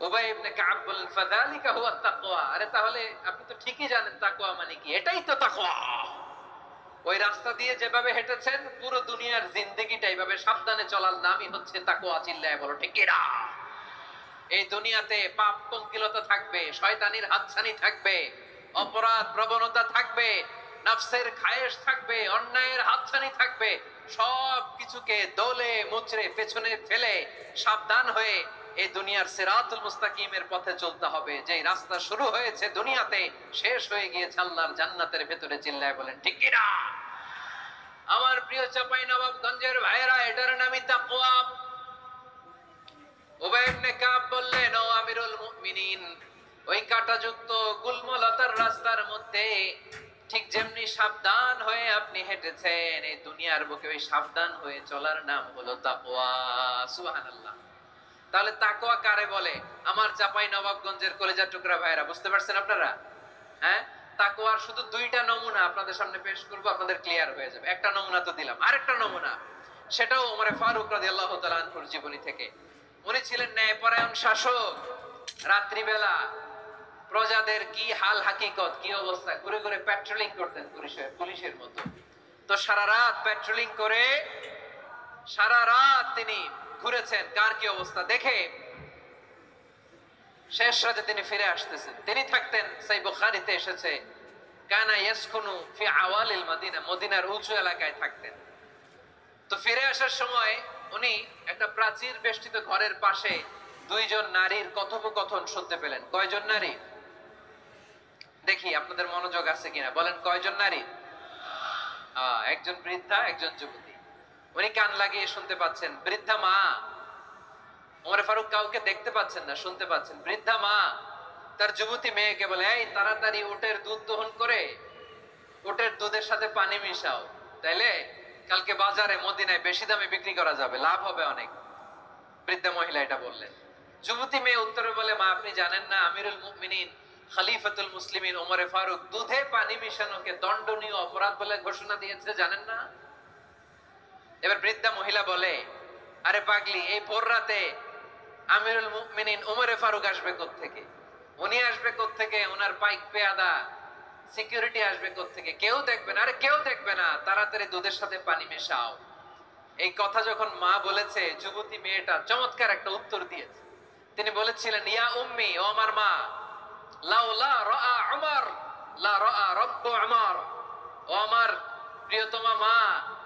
উবাই ইবনে কাব বললেন, ফাযালিকা হুয়া তাকওয়া। আরে তাহলে আপনি তো ঠিকই জানেন তাকওয়া মানে কি, এটাই তো তাকওয়া। ওই রাস্তা দিয়ে যেভাবে হেঁটেছেন পুরো দুনিয়ার জিন্দেগিটা এইভাবে সাবধানে চলার নামই হচ্ছে তাকওয়া। চিল্লায় বলো ঠিক কিনা? এই দুনিয়াতে পাপ পঙ্কিলতা থাকবে, শয়তানির হাতছানি থাকবে, অপরাধ প্রবণতা থাকবে, নফসের খায়েশ থাকবে, অন্যায়ের হাতছানি থাকবে, সব কিছুকে দোলে মুচড়ে পেছনে ফেলে সাবধান হয়ে এই দুনিয়ার সিরাতুল মুস্তাকিমের পথে চলতে হবে। যেই রাস্তা শুরু হয়েছে দুনিয়াতে, শেষ হয়ে গিয়েছে আল্লাহর জান্নাতের ভেতরে। চিল্লায় বলেন ঠিক কি না? আমার প্রিয় চাঁপাইনবাবগঞ্জের ভাইয়েরা, এটার নামই তাকওয়া। উবাই ইবনে কাব বললেন, ও আমিরুল মুমিনিন, ওই কাঁটাযুক্ত গুলমলতার রাস্তার মধ্যে ঠিক যেমনি সাবধান হয়ে আপনি হেঁটেছেন, এই দুনিয়ার বুকে ওই সাবধান হয়ে চলার নাম হলো তাকওয়া। সুবহানাল্লাহ। তাহলে তাকওয়া কারে বলে? আমার চাঁপাইনবাবগঞ্জের কলেজার টুকরা ভাইয়েরা, বুঝতে পারছেন আপনারা? হ্যাঁ, তাকওয়ার শুধু দুইটা নমুনা আপনাদের সামনে পেশ করব, আপনাদের ক্লিয়ার হয়ে যাবে। একটা নমুনা তো দিলাম, আরেকটা নমুনা, সেটাও ওমর ফারুক রাদিয়াল্লাহু তাআলা আনহুর জীবনী থেকে। উনি ছিলেন ন্যায়পরায়ণ শাসক। রাত্রিবেলা প্রজাদের কি হাল হাকিকত, কি অবস্থা, ঘুরে ঘুরে প্যাট্রোলিং করতেন পুলিশের মতো। তো সারা রাত প্যাট্রোলিং করে সারা রাত তিনি ঘুরেছেন কার কি অবস্থা দেখে। শেষ রাতে তিনি ফিরে আসতেছেন। তিনি থাকতেন, সেই বুখারীতে এসেছে, কানা ইয়াসকুনু ফি আওয়ালিল মদিনা, মদিনার উঁচু এলাকায় থাকতেন। তো ফিরে আসার সময় উনি একটা প্রাচীর বেষ্টিত ঘরের পাশে দুইজন নারীর কথোপকথন শুনতে পেলেন। কয়জন নারী? দেখি আপনাদের মনোযোগ আছে কিনা, বলেন কয়জন নারী? একজন বৃদ্ধা, একজন যুবতী। উনি কান লাগিয়ে শুনতে পাচ্ছেন। বৃদ্ধা মা, ওমর ফারুক কাউকে দেখতে পাচ্ছেন না, শুনতে পাচ্ছেন। বৃদ্ধা মা তার যুবতী মেয়েকে বলে, এই তাড়াতাড়ি উটের দুধ দহন করে উটের দুধের সাথে পানি মিশাও, তাইলে কালকে বাজারে মদিনায় বেশি দামে বিক্রি করা যাবে, লাভ হবে অনেক। বৃদ্ধা মহিলা এটা বললেন। যুবতী মেয়ে উত্তরে বলে, মা আপনি জানেন না আমিরুল মুমিনিন খলিফাতুল মুসলিমিন ওমর ফারুক দুধে পানি মিশানোকে দণ্ডনীয় অপরাধ বলে ঘোষণা দিয়েছে, জানেন না? এবার বৃদ্ধা মহিলা বলে, আরে পাগলি, এই ভোর রাতে আমিরুল মুমিনিন ওমর ফারুক আসবে কোত্থেকে? উনি আসবে কোত্থেকে? ওনার পাইক পেয়াদা সিকিউরিটি আসবে কোত্থেকে? কেউ দেখবে না। আরে কেউ দেখবে না, তাড়াতাড়ি দুধের সাথে পানি মেশাও। এই কথা যখন মা বলেছে, যুবতী মেয়েটা চমৎকার একটা উত্তর দিয়েছে। তিনি বলেছিলেন, ইয়া উম্মি, ও আমার মা, লাউলা রাআ উমর লা রাআ রাব্বু উমর। ও আমার প্রিয়তমা মা,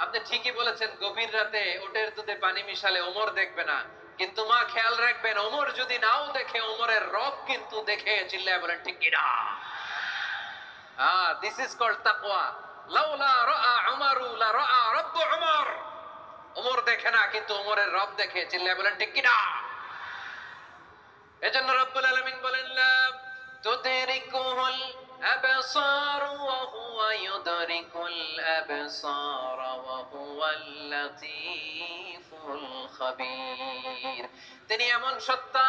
আপনি ঠিকই বলেছেন, গভীর রাতে উটের দুধে পানি মিশালে ওমর দেখবে না, কিন্তু মা খেয়াল রাখবেন, ওমর যদি নাও দেখে, ওমরের রব কিন্তু দেখে। চিল্লায় বলেন ঠিক কি না? দিস ইজ কল্ড তাকওয়া। লাউলা রাআ উমরু লা রাআ রাব্বু উমর। ওমর দেখে না, কিন্তু ওমরের রব দেখে। চিল্লায় বলেন ঠিক কি না? এজন্য রব্বুল আলামিন বলেন, লা তুদরিকুল আবসার ওয়া হুয়া ইউদরিকুল আবসার ওয়া হুয়াল লাতীফুল খাবীর। তিনি এমন সত্তা,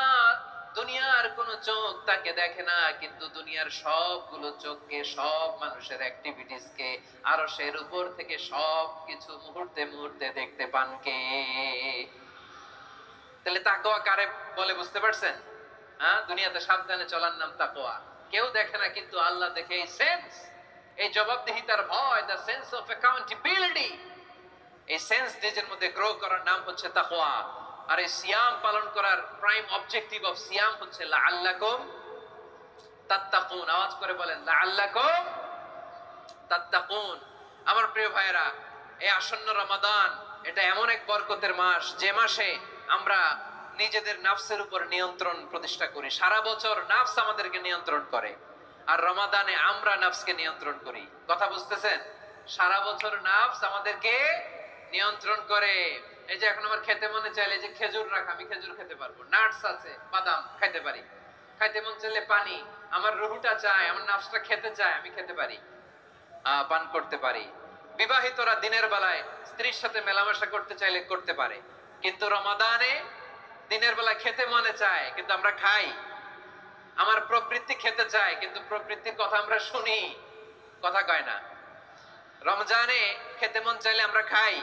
দুনিয়ার কোন চোখ তাকে দেখে না, কিন্তু দুনিয়ার সবগুলো চোখকে, সব মানুষের অ্যাক্টিভিটিস কে, আরশের উপর থেকে সব কিছু মুহূর্তে মুহূর্তে দেখতে পান কে? তাহলে তাকওয়া কারে বলে, বুঝতে পারছেন? দুনিয়াতে সাবধানে চলার নাম তাকওয়া। কেউ দেখে না, কিন্তু আল্লাহ দেখে। এই সেন্স, এই জবাবদিহিতার ভয়, দ্য সেন্স অফ অ্যাকাউন্টেবিলিটি, এই সেন্স নিজের মধ্যে গ্রো করার নাম হচ্ছে তাকওয়া। আর এই সিয়াম পালন করার প্রাইম অবজেক্টিভ অফ সিয়াম হচ্ছে লাআল্লাকুম তাত্তাকুন। আওয়াজ করে বলেন, লাআল্লাকুম তাত্তাকুন। আমার প্রিয় ভাইয়েরা, এই আসন্ন রমাদান, এটা এমন এক বরকতের মাস, যে মাসে আমরা নিজেদের নাফসের উপর নিয়ন্ত্রণ প্রতিষ্ঠা করি। সারা বছর নাফস আমাদেরকে নিয়ন্ত্রণ করে, আর রমাদানে আমরা নাফসকে নিয়ন্ত্রণ করি। কথা বুঝতেছেন? সারা বছর নাফস আমাদেরকে নিয়ন্ত্রণ করে। এই যে এখন আমার খেতে মনে চাইলে, যে খেজুর রাখ, আমি খেজুর খেতে পারবো, নাটস আছে, বাদাম খাইতে পারি। খাইতে মন চাইলে পানি, আমার রুহুটা চায়, আমার নাফসটা খেতে চায়, আমি খেতে পারি, পান করতে পারি। বিবাহিতরা দিনের বেলায় স্ত্রীর সাথে মেলামেশা করতে চাইলে করতে পারে, কিন্তু রমাদানে দিনের বেলা খেতে মনে চায়, কিন্তু আমরা খাই। আমার প্রবৃত্তি খেতে চায়, কিন্তু প্রবৃত্তির কথা আমরা শুনি, কথা কয় না। রমজানে খেতে মন চাইলে আমরা খাই,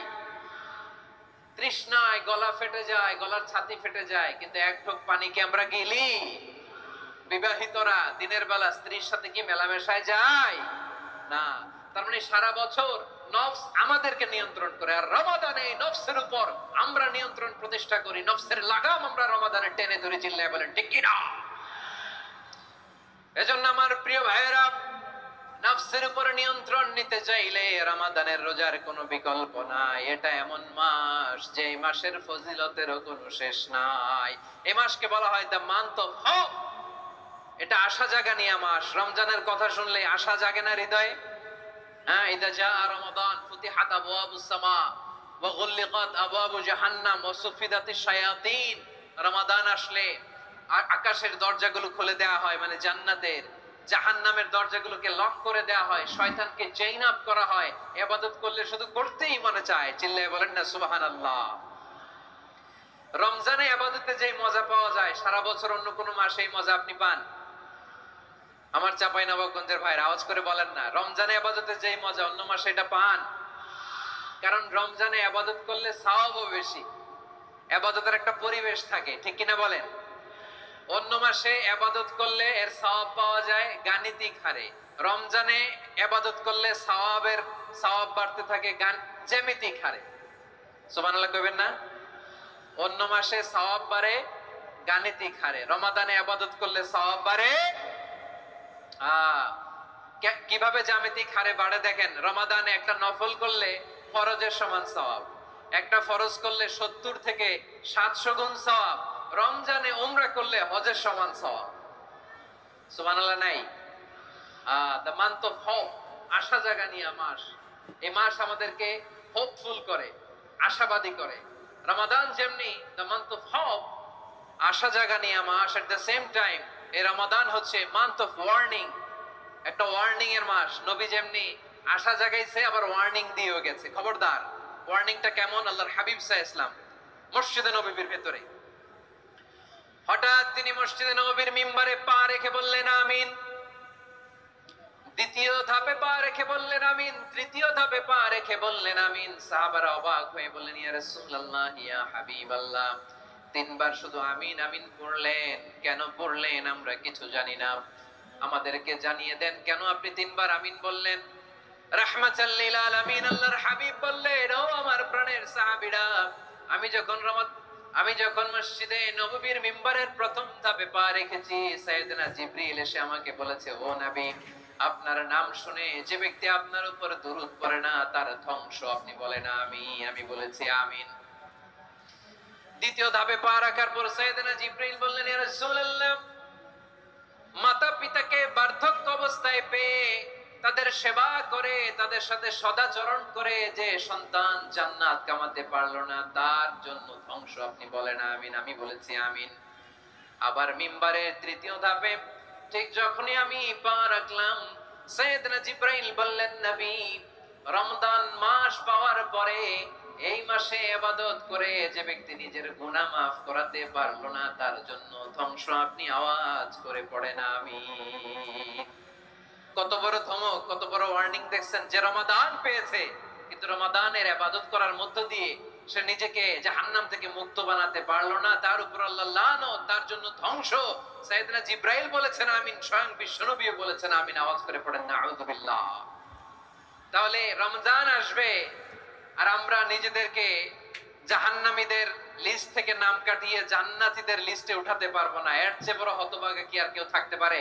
তৃষ্ণায় গলা ফেটে যায়, গলার ছাতি ফেটে যায়, কিন্তু এক ঢোক পানি কি আমরা গিলি? বিবাহিতরা দিনের বেলা স্ত্রীর সাথে কি মেলামেশায় যায়? না। তার মানে সারা বছর নফস আমাদেরকে নিয়ন্ত্রণ করে, আর রমাদানে নফসের উপর আমরা নিয়ন্ত্রণ প্রতিষ্ঠা করি। নফসের লাগাম আমরা রমাদানে টেনে ধরে। চিল্লায় বলেন ঠিক কি না? এজন্য আমার প্রিয় ভাইয়েরা, নফসের উপর নিয়ন্ত্রণ নিতে চাইলে রমাদানের রোজার কোনো বিকল্প নাই। এটা এমন মাস যে মাসের ফজিলতেরও কোনো শেষ নাই। এই মাসকে বলা হয় দ্য মান্থ অফ হোপ। এটা আশা জাগানিয়া মাস। রমজানের কথা শুনলে আশা জাগে না হৃদয়ে? হ্যাঁ, ইদা জা রমাদান ফুতিহাত আবওয়াবুস সামা ওয়া গুল্লিকাত আবওয়াবু জাহান্নাম ওয়া সুফিদাতিশ শায়াতিন। রমাদান আসলে আকাশের দরজাগুলো খুলে দেওয়া হয়, মানে জান্নাতের। জাহান্নামের দরজাগুলোকে লক করে দেওয়া হয়, শয়তানকে চেইন আপ করা হয়। ইবাদত করলে শুধু করতেই মনে চায়। চিল্লায়ে বলেন না সুবহানাল্লাহ। রমজানে ইবাদতে যে মজা পাওয়া যায় সারা বছর অন্য কোনো মাসে এই মজা আপনি পান? আমার চাঁপাইনবাবগঞ্জের ভাইরা আওয়াজ করে বলেন না, রমজানে ইবাদতে যে মজা অন্য মাসে এটা পান? কারণ রমজানে ইবাদত করলে সওয়াবও বেশি, ইবাদতের একটা পরিবেশ থাকে, ঠিক কিনা বলেন? অন্য মাসে ইবাদত করলে এর সওয়াব পাওয়া যায় গাণিতিক হারে, রমজানে ইবাদত করলে সওয়াব বাড়তে থাকে জ্যামিতিক হারে। সুবহানাল্লাহ কইবেন না? অন্য মাসে সওয়াব বাড়ে গাণিতিক হারে, রমাদানে ইবাদত করলে সওয়াব বাড়ে কিভাবে জ্যামিতিক হারে বাড়ে দেখেন। রমাদানে একটা নফল করলে ফরজের সমান সওয়াব, একটা ফরজ করলে 70 থেকে 700 গুণ সওয়াব, রমজানে উমরা করলে হজের সমান সওয়াব। সুবহানাল্লাহ নাই? দ্য মান্থ অফ হোপ, আশা জাগানিয়া মাস। এই মাস আমাদেরকে হোপফুল করে, আশাবাদী করে। রমাদান যেমনি দ্য মান্থ অফ হোপ, আশা জাগানিয়া মাস, এট দ্য সেম টাইম এই রমাদান হচ্ছে মান্থ অফ ওয়ার্নিং, একটা ওয়ার্নিং এর মাস। নবী যেমনি আশা জাগাইছে আবার ওয়ার্নিং দিয়েও গেছে, খবরদার। ওয়ার্নিংটা কেমন? আল্লাহর হাবিব সাল্লাল্লাহু আলাইহি ওয়াসাল্লাম মসজিদে নববীর ভেতরে হঠাৎ তিনি মসজিদে নববীর মিম্বারে পা রেখে বললেন আমিন। দ্বিতীয় ধাপে পা রেখে বললেন আমিন, তৃতীয় ধাপে পা রেখে বললেন আমিন। সাহাবারা অবাক হয়ে বললেন ইয়া রাসূলুল্লাহ, ইয়া হাবিবাল্লাহ, 3 বার শুধু আমিন আমিন পড়লেন, কেন পড়লেন আমরা কিছু জানি না, আমাদেরকে জানিয়ে দেন কেন আপনি 3 বার আমিন বললেন। রাহমাতাল লিল আলামিন আল্লাহর হাবিব বললেন, ও আমার প্রাণের সাহাবীরা, আমি যখন মসজিদে নববীর মিম্বারের প্রথম ধাপে পা রেখেছি, সাইয়েদনা জিবরিল এসে আমাকে বলেছে, ও নবী, আপনার নাম শুনে যে ব্যক্তি আপনার উপর দুরূদ পড়ে না তার ধ্বংস। আপনি বলেন আমিন। আমি বলেছি আমিন। দ্বিতীয় ধাপে পা রাখার পর সাইয়েদনা জিবরিল বললেন, ইয়া রাসূলুল্লাহ, মাতা পিতাকে বার্ধক্য অবস্থায় পেয়ে তাদের সেবা করে, তাদের সাথে সদাচরণ করে যে সন্তান জান্নাত কামাতে পারলো না তার জন্য ধ্বংস। আপনি বলেন আমিন। আমি বলেছি আমিন। আবার মিম্বারের তৃতীয় ধাপে ঠিক যখনই আমি পা রাখলাম, সাইয়েদনা জিবরাইল বললেন, নবী, রমজান মাস পাওয়ার পরে এই মাসে ইবাদত করে যে ব্যক্তি নিজের গুনাহ মাফ করাতে পারলো না তার জন্য ধ্বংস। আপনি আওয়াজ করে পড়েন আমিন। কত বড় ধমক, কত বড় ওয়ার্নিং দেখছেন। যে রমাদান পেয়েছে কিন্তু রমাদানের ইবাদত করার মধ্য দিয়ে সে নিজেকে জাহান্নাম থেকে মুক্ত বানাতে পারলো না, তার উপর আল্লাহ লানত, তার জন্য ধ্বংস। সাইয়েদনা জিবরাইল বলেছেন আমিন, স্বয়ং বিশ্বনবীও বলেছেন আমিন। আওয়াজ করে পড়েন নাউযু বিল্লাহ। তাহলে রমজান আসবে আর আমরা নিজেদেরকে জাহান্নামীদের লিস্ট থেকে নাম কাটিয়ে জান্নাতীদের লিস্টে উঠাতে পারবো না। এর চেয়ে বড় হতভাগা কি আর কেউ থাকতে পারে?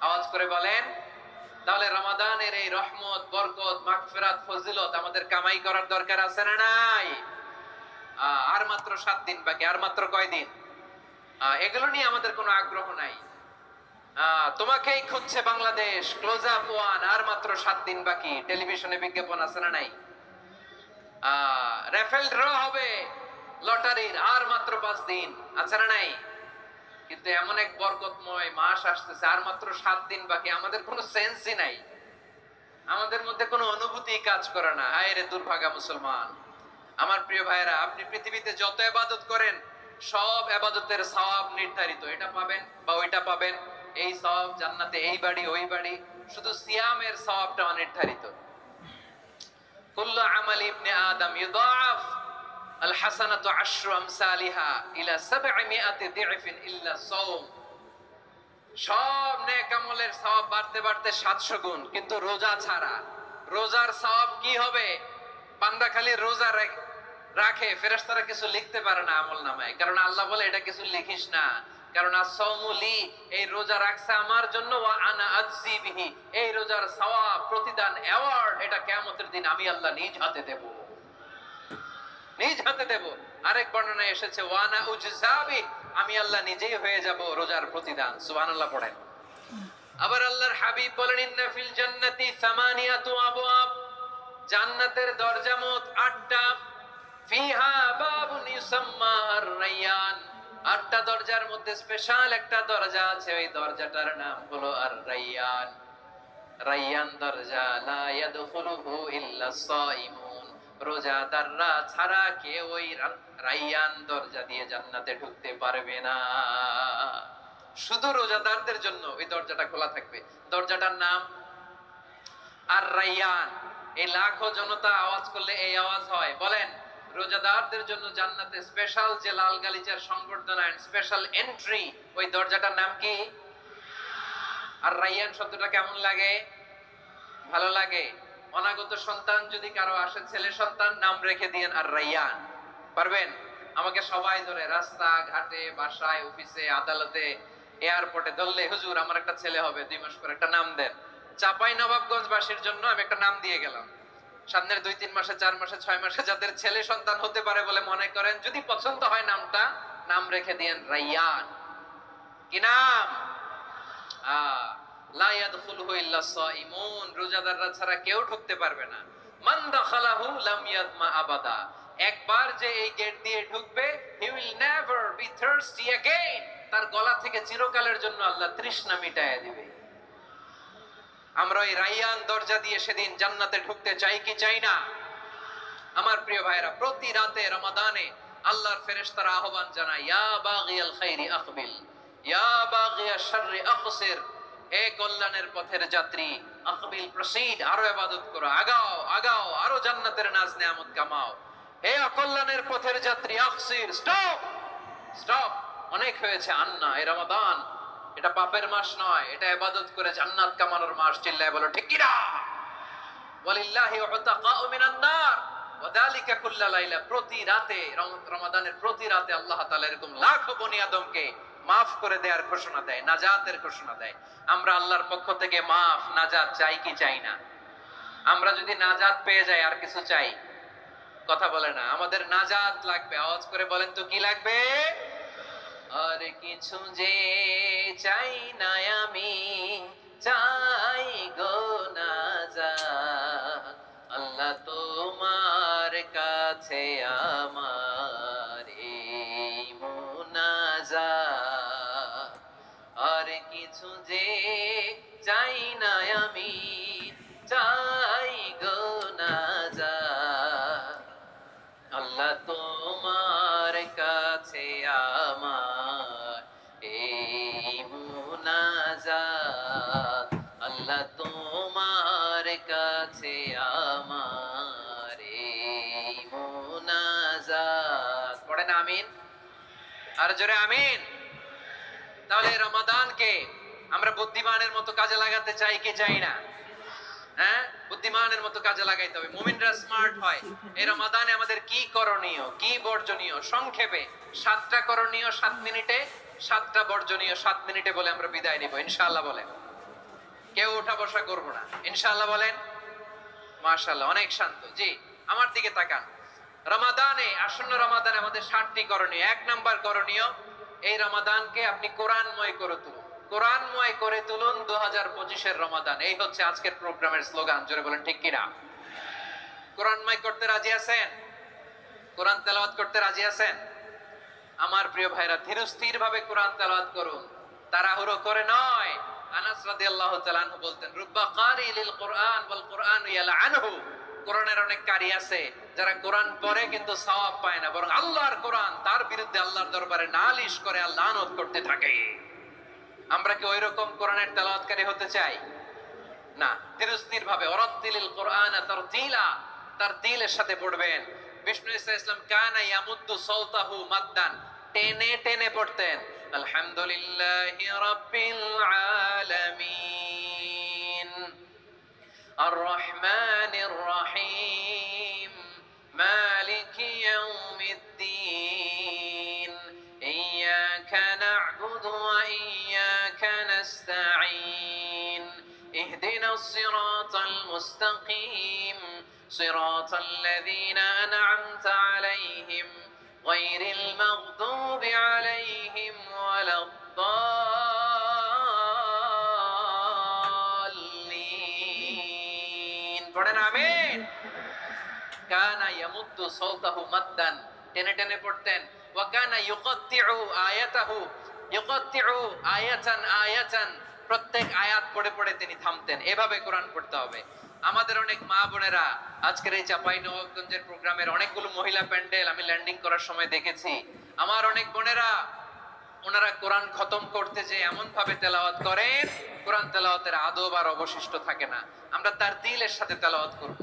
আওয়াজ করে বলেন। তাহলে রমাদানের এই রহমত, বরকত, মাগফিরাত, ফজিলত আমাদের কামাই করার দরকার আছে না নাই? আর মাত্র 7 দিন বাকি। আর মাত্র কয় দিন? এগুলো নিয়ে আমাদের কোনো আগ্রহ নাই। তোমাকেই খুঁজছে বাংলাদেশ, ক্লোজ আপ ওয়ান, আর মাত্র 7 দিন বাকি। টেলিভিশনে বিজ্ঞাপন আছে না নাই? রেফেল ড্র হবে লটারির, আর মাত্র 5 দিন, আছে না নাই? কিন্তু এমন এক বরকতময় মাস আসতেছে, আর মাত্র 7 দিন বাকি। আমাদের কোনো সেন্সই নাই, আমাদের মধ্যে কোনো অনুভূতি কাজ করে না। আয় রে দুর্ভাগা মুসলমান। আমার প্রিয় ভাইরা, আপনি পৃথিবীতে যত ইবাদত করেন সব ইবাদতের সওয়াব নির্ধারিত। এটা পাবেন বা ওইটা পাবেন, এই সওয়াব জান্নাতে, এই বাড়ি ওই বাড়ি। শুধু সিয়ামের সওয়াবটা অনির্ধারিত। কুল্লু আমালি ইবনে আদম ইউদাআফ আল হাসানাতু আশরু আমসালিহা ইলা 700 দি'ফিন ইল্লা সাওম। সব নেক আমলের সওয়াব বাড়তে বাড়তে 700 গুণ, কিন্তু রোজা ছাড়া। রোজার সওয়াব কি হবে? বান্দা খালি রোজা রাখে, ফেরেশতারা কিছু লিখতে পারে না আমলনামায়, কারণ আল্লাহ বলে এটা কিছু লিখিস না, কারণ as-সাওমুলি, এই রোজা রাখছে আমার জন্য, ওয়া আনা আজজি বিহি, এই রোজার সওয়াব, প্রতিদান, অ্যাওয়ার্ড এটা কিয়ামতের দিন আমি আল্লাহ নিজ হাতে দেব, নিজ হাতে দেব। আরেক বর্ণনায় এসেছে ওয়া আনা উজজাবি, আমি আল্লাহ নিজেই হয়ে যাব রোজার প্রতিদান। সুবহানাল্লাহ পড়েন। আবার আল্লাহর হাবিব বলেন ইন্না ফিল জান্নাতি সামানিয়াতু আবওয়াব, জান্নাতের দরজা মোট 8টা। ফিহা বাবুন ইউসাম্মা আর-রায়্যান, 8টা দরজার মধ্যে স্পেশাল একটা দরজা আছে, ওই দরজাটার নাম হলো আর-রায়্যান। রায়্যান দরজা, লা ইয়াদখুলুহু ইল্লা সাইমুন, রোজাদাররা ছাড়া কেউ ওই রায়্যান দরজা দিয়ে জান্নাতে ঢুকতে পারবে না। শুধু রোজাদারদের জন্য ওই দরজাটা খোলা থাকবে। দরজাটার নাম আর-রায়্যান। এই লাখো জনতা আওয়াজ করলে এই আওয়াজ হয়, বলেন রোজাদারদের জন্য জান্নাতে স্পেশাল যে লাল গালিচার সংবর্ধনা এন্ড স্পেশাল এন্ট্রি, ওই দরজাটার নাম কি? আর-রায়্যান শব্দটা কেমন লাগে? ভালো লাগে। অনাগত সন্তান যদি কারো আসে, ছেলে সন্তান, নাম রেখে দিয়েন আর-রায়্যান। পারবেন? আমাকে সবাই ধরে রাস্তা ঘাটে, বাসায়, অফিসে, আদালতে, এয়ারপোর্টে ধরলে, হুজুর আমার একটা ছেলে হবে 2 মাস পরে, একটা নাম দেন। চাপাই নবাবগঞ্জবাসীর জন্য আমি একটা নাম দিয়ে গেলাম। সামনের 2-3 মাসে, 4 মাসে, 6 মাসে যাদের ছেলে সন্তান হতে পারে বলে মনে করেন, যদি পছন্দ হয় নামটা, নাম রেখে দিয়েন রায়্যান। কি নাম? লা ইয়াদখুলুহু ইল্লা সাইমুন, রোজাদাররা ছাড়া কেউ ঢুকতে পারবে না। মান দাখালাহু লাম ইয়াদমা আবাদা, একবার যে এই গেট দিয়ে ঢুকবে, he will never be thirsty again, তার গলা থেকে চিরকালের জন্য আল্লাহ তৃষ্ণা মিটায় দিবে। আমরা এই রায়্যান দরজা দিয়ে সেদিন জান্নাতে ঢুকতে চাই কি চাই না? আমার প্রিয় ভাইরা, প্রতি রাতে রমাদানে আল্লাহর ফেরেশতারা আহ্বান জানায়, ইয়া বাগিয়াল খাইরি আকবিল, ইয়া বাগিয়াশ শাররি আকসির, হে কল্যাণের পথের যাত্রী, আকবিল প্রসিড, আরো ইবাদত করো, আগাও আগাও, আরো জান্নাতের নাজ নেয়ামত কামাও। হে অকল্যাণের পথের যাত্রী, আকসির, স্টপ স্টপ, অনেক হয়েছে। আন্না, এই রমাদান এটা পাপের মাস নয়, এটা ইবাদত করে জান্নাত কামানোর মাস। চিল্লায় বলো ঠিক কি না? ওয়ালিল্লাহি উতাকাউ মিনান নার ওয়া যালিকা কুল্লা লাইলা, প্রতি রাতে, রমাদানের প্রতি রাতে আল্লাহ তাআলা এরকম লাখো বনি আদমকে মাফ করে দেওয়ার ঘোষণা দেয়, নাজাতের ঘোষণা দেয়। আমরা আল্লাহর পক্ষ থেকে মাফ, নাজাত চাই কি চাই না? আমরা যদি নাজাত পেয়ে যাই আর কিছু চাই? কথা বলে না। আমাদের নাজাত লাগবে। আওয়াজ করে বলেন তো কি লাগবে? আর কিছু যে চাই না আমি, চাই গো নাজাত, আল্লাহ তোমার কাছে আমার এই মুনাজাত। আর কিছু যে চাই না আমি, চাই গো নাজাত, আল্লাহ তোমার কাছে আমার এই মুনাজাত, আল্লাহ তোমার কাছে আমার এই মুনাজাত। পড়েন আমিন, আর জোরে আমিন। তাহলে রমাদানকে আমরা বুদ্ধিমানের মতো কাজে লাগাতে চাই কি চাই না? হ্যাঁ, বুদ্ধিমানের মতো কাজে লাগাইতে হবে। মুমিনরা স্মার্ট হয়। এই রমাদানে আমাদের কি করণীয়, কি বর্জনীয়? সংক্ষেপে 7টা করণীয় 7 মিনিটে, 7টা বর্জনীয় 7 মিনিটে বলে আমরা বিদায় নিব ইনশাআল্লাহ। বলেন, কেউ ওঠা বসা করব না ইনশাআল্লাহ। বলেন মাশাআল্লাহ, অনেক শান্ত। জি, আমার দিকে তাকান। রমাদানে, আসন্ন রমাদানে আমাদের 7টি করণীয়। 1 নাম্বার করণীয়, এই রমাদানকে আপনি কোরআনময় করে তুলুন। কোরআনময় করে তুলুন 2025-এর রমাদান। এই হচ্ছে আজকের প্রোগ্রামের স্লোগান। জোরে বলেন ঠিক কিনা? কোরআনময় করতে রাজি আছেন? কোরআন তেলাওয়াত করতে রাজি আছেন? আমার প্রিয় ভাইরা, ধীরস্থির ভাবে কোরআন তেলাওয়াত করুন, তাড়াহুড়ো করে নয়। আনাস রাদিয়াল্লাহু তাআলা আনহু বলতেন, রুব্বা কারি লিল কোরআন ওয়াল কোরআনু ইয়ালআনহু, কোরআনের অনেক কারি আছে যারা কোরআন পড়ে কিন্তু সওয়াব পায় না, বরং আল্লাহর কোরআন তার বিরুদ্ধে আল্লাহর দরবারে নালিশ করে আর লানত করতে থাকে। আমরা কি ওইরকম কোরআনের তেলাওয়াতকারী হতে চাই? না। ধীরস্থির ভাবে, ওয়ারাত্তিলিল কোরআনা তারতিলা, তারতিলের সাথে পড়বেন। বিষ্ণু ইসা ইসলাম কানা ইয়ামুদ্দু সাওতাহু মাদ্দান, টেনে টেনে পড়তেন। আলহামদুলিল্লাহি রাব্বিল আলামিন আর রহমানির রহিম মালিকি ইয়াউমিদ্দিন ইয়্যাকা না'বুদু الصراط المستقيم صراط الذين أنعمت عليهم غير المغضوب عليهم ولا الضالين পড়েন আমিন কানা ইয়ামুদ্দু সাওতাহু মাদ্দান টেনে টেনে পড়তেন ওয়া কানা ইউকাত্তিউ আয়াতাহু ইউকাত্তিউ আয়াতান আয়াতান প্রত্যেক আয়াত পড়ে পড়ে তিনি থামতেন। এভাবে কোরআন পড়তে হবে। আমাদের অনেক মা বোনেরা আজকের এই চাঁপাইনবাবগঞ্জের প্রোগ্রামের অনেকগুলো মহিলা প্যান্ডেল আমি ল্যান্ডিং করার সময় দেখেছি। আমার অনেক বোনেরা ওনারা কোরআন খতম করতে যে এমন ভাবে তেলাওয়াত করেন, কোরআন তেলাওয়াতের আদব আর অবশিষ্ট থাকে না। আমরা তার দিলের সাথে তেলাওয়াত করব,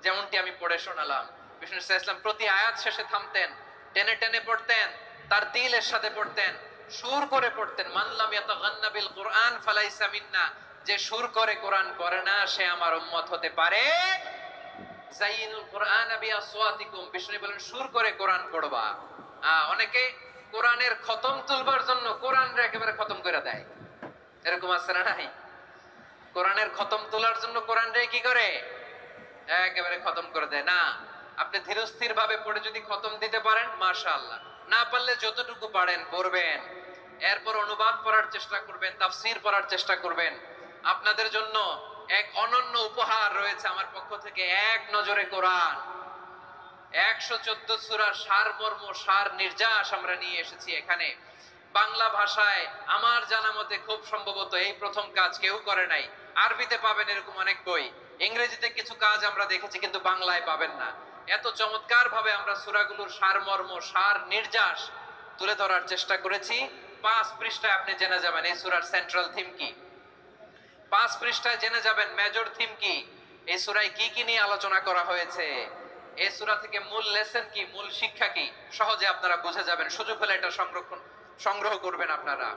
যেমনটি আমি পড়ে শোনালাম। বিষ্ণু সাল্লাল্লাহু আলাইহি ওয়াসাল্লাম প্রতি আয়াত শেষে থামতেন, টেনে টেনে পড়তেন, তার দিলের সাথে পড়তেন, সুর করে পড়তেন। মান লাম ইয়াতাগান্না বিল কুরআন ফালাইসা মিন্না, যে সুর করে কোরআন পড়ে না সে আমার উম্মত হতে পারে। যাইনুল কুরআন বিআসওয়াতিকুম, বিষ্ণু বলেন সুর করে কোরআন পড়বা। অনেকে কোরআনের খতম তুলবার জন্য কোরআনরে একেবারে খতম করে দেয়, এরকম আছে না নাই? কোরআনের খতম তোলার জন্য কোরআনরে কি করে একেবারে খতম করে দেয় না। আপনি ধীরস্থির ভাবে পড়ে যদি খতম দিতে পারেন মাশাআল্লাহ, না পারলে যতটুকু পারেন পড়বেন, এরপর অনুবাদ পড়ার চেষ্টা করবেন, তাফসীর পড়ার চেষ্টা করবেন। আপনাদের জন্য এক অনন্য উপহার রয়েছে আমার পক্ষ থেকে, এক নজরে কোরআন 114 সূরার সারমর্ম সার নির্যাস আমরা নিয়ে এসেছি এখানে। বাংলা ভাষায় আমার জানা মতে খুব সম্ভবত এই প্রথম কাজ কেউ করে নাই। আরবিতে পাবেন এরকম অনেক বই, ইংরেজিতে কিছু কাজ আমরা দেখেছি, কিন্তু বাংলায় পাবেন না। এত চমৎকার ভাবে আমরা সূরাগুলোর সারমর্ম সার নির্যাস তুলে ধরার চেষ্টা করেছি। 5 পৃষ্ঠায় আপনি জেনে যাবেন এই সূরার সেন্ট্রাল থিম কি, 5 পৃষ্ঠায় জেনে যাবেন মেজর থিম কি, এই সূরায় কি কি নিয়ে আলোচনা করা হয়েছে, এই সূরা থেকে মূল লেসন কি, মূল শিক্ষা কি, সহজে আপনারা বুঝে যাবেন। সুযোগ হলে এটা সংগ্রহ করবেন। আপনারা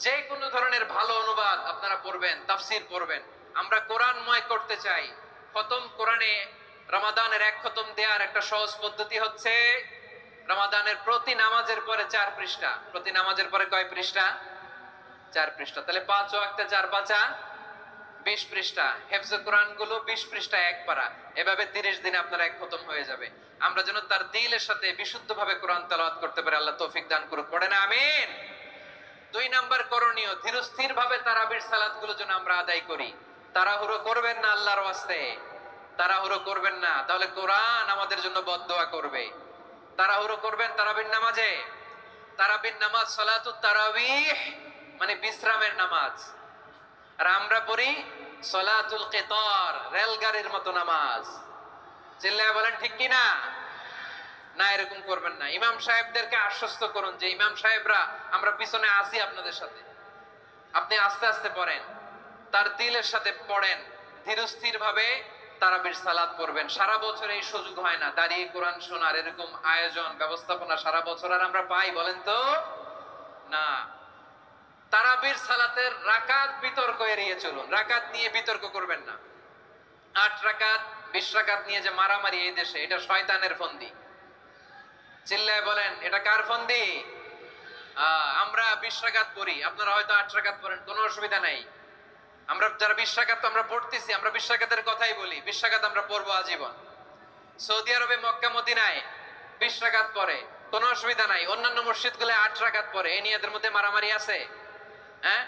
যে কোনো ধরনের ভালো অনুবাদ আপনারা পড়বেন, তাফসীর পড়বেন। আমরা কোরআনময় করতে চাই। খতম কোরআনে রমাদানের এক খতম দেওয়ার একটা সহজ পদ্ধতি হচ্ছে রমাদানের প্রতি নামাজের পরে 4 পৃষ্ঠা। প্রতি নামাজের পরে কয় পৃষ্ঠা? 4 পৃষ্ঠা। তাহলে 5 ওয়াক্তে 4 পাঁচা 20 পৃষ্ঠা। হেফজে কোরআন গুলো 20 পৃষ্ঠা এক পারা, এভাবে 30 দিনে আপনার এক খতম হয়ে যাবে। আমরা যেন তার দিলের সাথে বিশুদ্ধভাবে কোরআন তেলাওয়াত করতে পারি, আল্লাহ তৌফিক দান করুক। পড়েন আমিন। 2 নাম্বার করণীয়, ধীরস্থির ভাবে তারাবির সালাত গুলো যেন আমরা আদায় করি। তাড়াহুড়ো করবেন না আল্লাহর ওয়াস্তে, তাড়াহুড়ো করবেন না, তাহলে কোরআন আমাদের জন্য বদদোয়া করবে। তাড়াহুড়ো করবেন তারাবির নামাজে। তারাবির নামাজ সালাতুত তারাবিহ মানে বিশ্রামের নামাজ, আর আমরা পড়ি সালাতুল কিতার, রেলগাড়ির মতো নামাজ। চিল্লায় বলেন ঠিক কি না? না, এরকম করবেন না। ইমাম সাহেবদেরকে আশ্বস্ত করুন যে ইমাম সাহেবরা আমরা পিছনে আসি আপনাদের সাথে, আপনি আস্তে আস্তে পড়েন, তার দিলের সাথে পড়েন, ধীরস্থির ভাবে তারাবির সালাত পড়বেন। সারা বছর এই সুযোগ হয় না দাঁড়িয়ে কোরআন শোনার, এরকম আয়োজন ব্যবস্থাপনা সারা বছর আর আমরা পাই বলেন তো না। তারাবির সালাতের রাকাত বিতর্ক এড়িয়ে চলুন, রাকাত নিয়ে বিতর্ক করবেন না। 8 রাকাত 20 রাকাত নিয়ে যে মারামারি এই দেশে, এটা শয়তানের ফন্দি। চিল্লায় বলেন এটা কার ফন্দি? আমরা 20 রাকাত পড়ি, আপনারা হয়তো 8 রাকাত পড়েন, কোনো অসুবিধা নাই। আমরা যারা 20 রাকাত তো আমরা পড়তেছি, আমরা 20 রাকাতের কথাই বলি, 20 রাকাত আমরা পড়বো আজীবন। সৌদি আরবে মক্কা মদিনায় 20 রাকাত পড়ে, কোনো অসুবিধা নাই। অন্যান্য মসজিদ গুলো 8 রাকাত পড়ে, এই নিয়ে এদের মধ্যে মারামারি আছে? হ্যাঁ,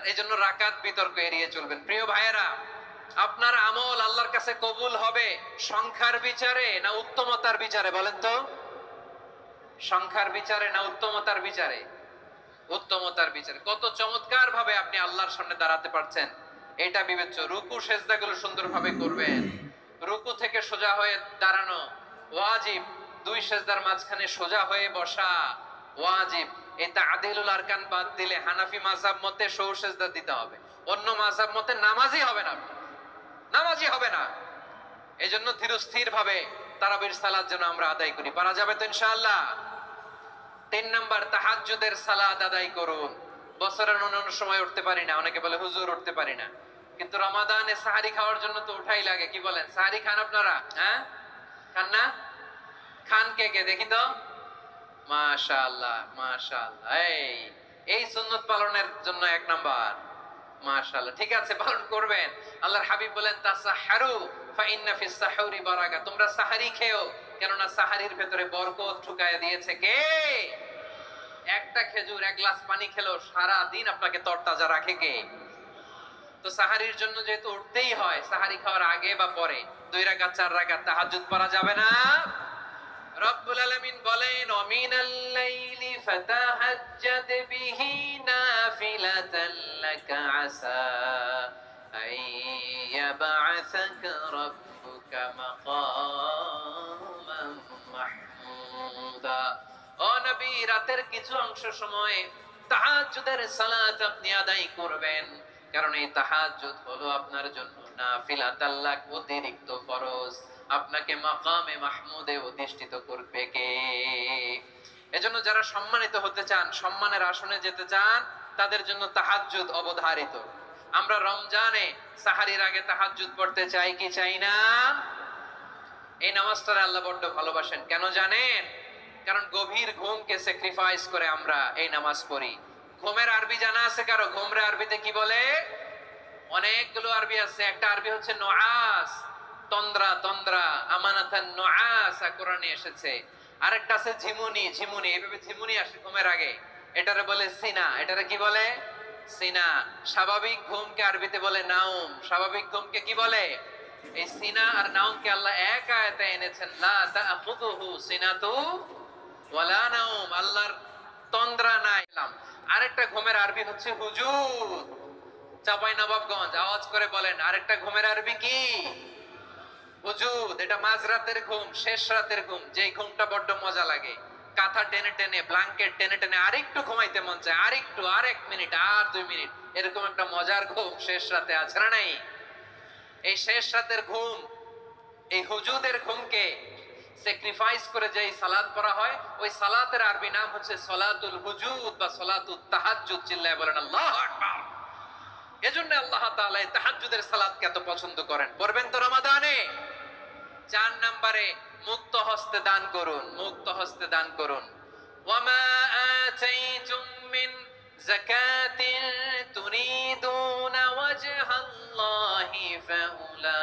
এই জন্য রাকাত বিতর্ক এড়িয়ে চলবেন। প্রিয় ভাইয়েরা, আপনার আমল আল্লাহর কাছে কবুল হবে সংখ্যার বিচারে না উত্তমতার বিচারে বলেন তো? সংখ্যার বিচারে না উত্তমতার বিচারে? উত্তমতার বিচারে। কত চমৎকার ভাবে আপনি আল্লাহর সামনে দাঁড়াতে পারছেন এটা বিবেচ্য। রুকু সেজদাগুলো সুন্দরভাবে করবেন, রুকু থেকে সোজা হয়ে দাঁড়ানো ওয়াজিব, 2 সেজদার মাঝখানে সোজা হয়ে বসা ওয়াজিব। এই তা'দিলুল আরকান বাদ দিলে হানাফি মাযহাব মতে সৌ সেজদা দিতে হবে, অন্য মাযহাব মতে নামাজই হবে না, নামাজই হবে না। এজন্য ধীরস্থির ভাবে তারাবির সালাত যেন আমরা আদায় করি। পারা যাবে তো ইনশাআল্লাহ? 3 নাম্বার, তাহাজ্জুদের সালাত আদায় করুন। বছরের অন্যান্য সময় উঠতে পারি না, অনেকে বলে হুজুর উঠতে পারি না, কিন্তু রমাদানে সাহারি খাওয়ার জন্য তো উঠাই লাগে। কি বলেন, সাহারি খান আপনারা? হ্যাঁ, খান না? খান কে কে দেখি তো? মাশাআল্লাহ মাশাআল্লাহ। এই সুন্নত পালনের জন্য 1 নাম্বার মাশাআল্লাহ, ঠিক আছে, পালন করবেন। আল্লাহর হাবিব বলেন তাসাহহারু ফা ইন্না ফিস সাহুরি বারাকা, তোমরা সাহারি খেও, কেননা সাহারির ভেতরে বরকত ঢুকায়া দিয়েছে কে? একটা খেজুর, এক গ্লাস পানি খেলেও সারা দিন আপনাকে তরতাজা রাখে কে? তো সাহারির জন্য যেহেতু উঠতেই হয়, সাহারি খাওয়ার আগে বা পরে 2 রাকাত 4 রাকাত তাহাজ্জুদ পড়া যাবে না? রব্বুল আলামিন বলেন ওয়ামিনাল লাইলি ফাতাহাজ্জাদ বিহি নাফিলাতান লাকা আসা আইয়াবআসাকা রাব্বুকা মাকামান মাহমুদা। ও নবী, রাতের কিছু অংশ সময় তাহাজ্জুদের সালাত আপনি আদায় করবেন, কারণ এই তাহাজ্জুদ হলো আপনার জন্য নাফিলাতাল লাক, অতিরিক্ত ফরজ। আপনাকে মাকামে মাহমুদে অধিষ্ঠিত করবে কে? এজন্য যারা সম্মানিত হতে চান, সম্মানের আসনে যেতে চান, তাদের জন্য তাহাজ্জুদ অবধারিত। আমরা রমজানে সাহারির আগে তাহাজ্জুদ পড়তে চাই কি চাই না? এই নামাজটা আল্লাহ বড্ড ভালোবাসেন, কেন জানেন? কারণ গভীর ঘুমকে স্যাক্রিফাইস করে আমরা এই নামাজ পড়ি। ঘুমের আরবি জানা আছে কারো? ঘুমের আরবিতে কি বলে? অনেকগুলো আরবি আছে। একটা আরবি হচ্ছে নুআস, তন্দ্রা, তন্দ্রা, আমানাতান নুআসা কোরআনে এসেছে। আরেকটা আছে ঝিমুনি, ঝিমুনি, এইভাবে ঝিমুনি আসে ঘুমের আগে, এটারে বলে সিনা। এটারে কি বলে? সিনা। স্বাভাবিক ঘুমকে আরবিতে বলে নাউম। স্বাভাবিক ঘুমকে কি বলে? এই সিনা আর নাউমকে আল্লাহ এক আয়াতে এনেছেন, লা তাখুযুহু সিনাতু ওয়ালা নাউম, আল্লাহর তন্দ্রা নাই। আরেকটা ঘুমের আরবি হচ্ছে হুজুদ। চাঁপাইনবাবগঞ্জ আওয়াজ করে বলেন, আরেকটা ঘুমের আরবি কি? হুজুদ। এটা মাঝরাতের ঘুম, শেষ রাতের ঘুম, যেই ঘুমটা বড্ড মজা লাগে। কাঁথা টেনে টেনে, ব্ল্যাঙ্কেট টেনে টেনে আরেকটু ঘুমাইতে মন চায়, আরেকটু, আর 1 মিনিট, আর 2 মিনিট, এরকম একটা মজার ঘুম শেষ রাতে আছে না নাই? এই শেষ রাতের ঘুম, এই হুজুদের ঘুমকে স্যাক্রিফাইস করে যে সালাত পড়া হয়, ওই সালাতের আরবি নাম হচ্ছে সলাতুল হুজুদ বা সলাতুত তাহাজ্জুদ। চিল্লায় বলেন আল্লাহু আকবার। এজন্য আল্লাহ তাআলা এই তাহাজ্জুদের সালাতকে এত পছন্দ করেন। পড়বেন তো রমাদানে। 4 নম্বরে মুক্ত হস্তে দান করুন, মুক্ত হস্তে দান করুন। ওয়ামা আতাইতুম মিন যাকাতিন তুরিদুনা ওয়াজহাল্লাহি ফাউলাইকা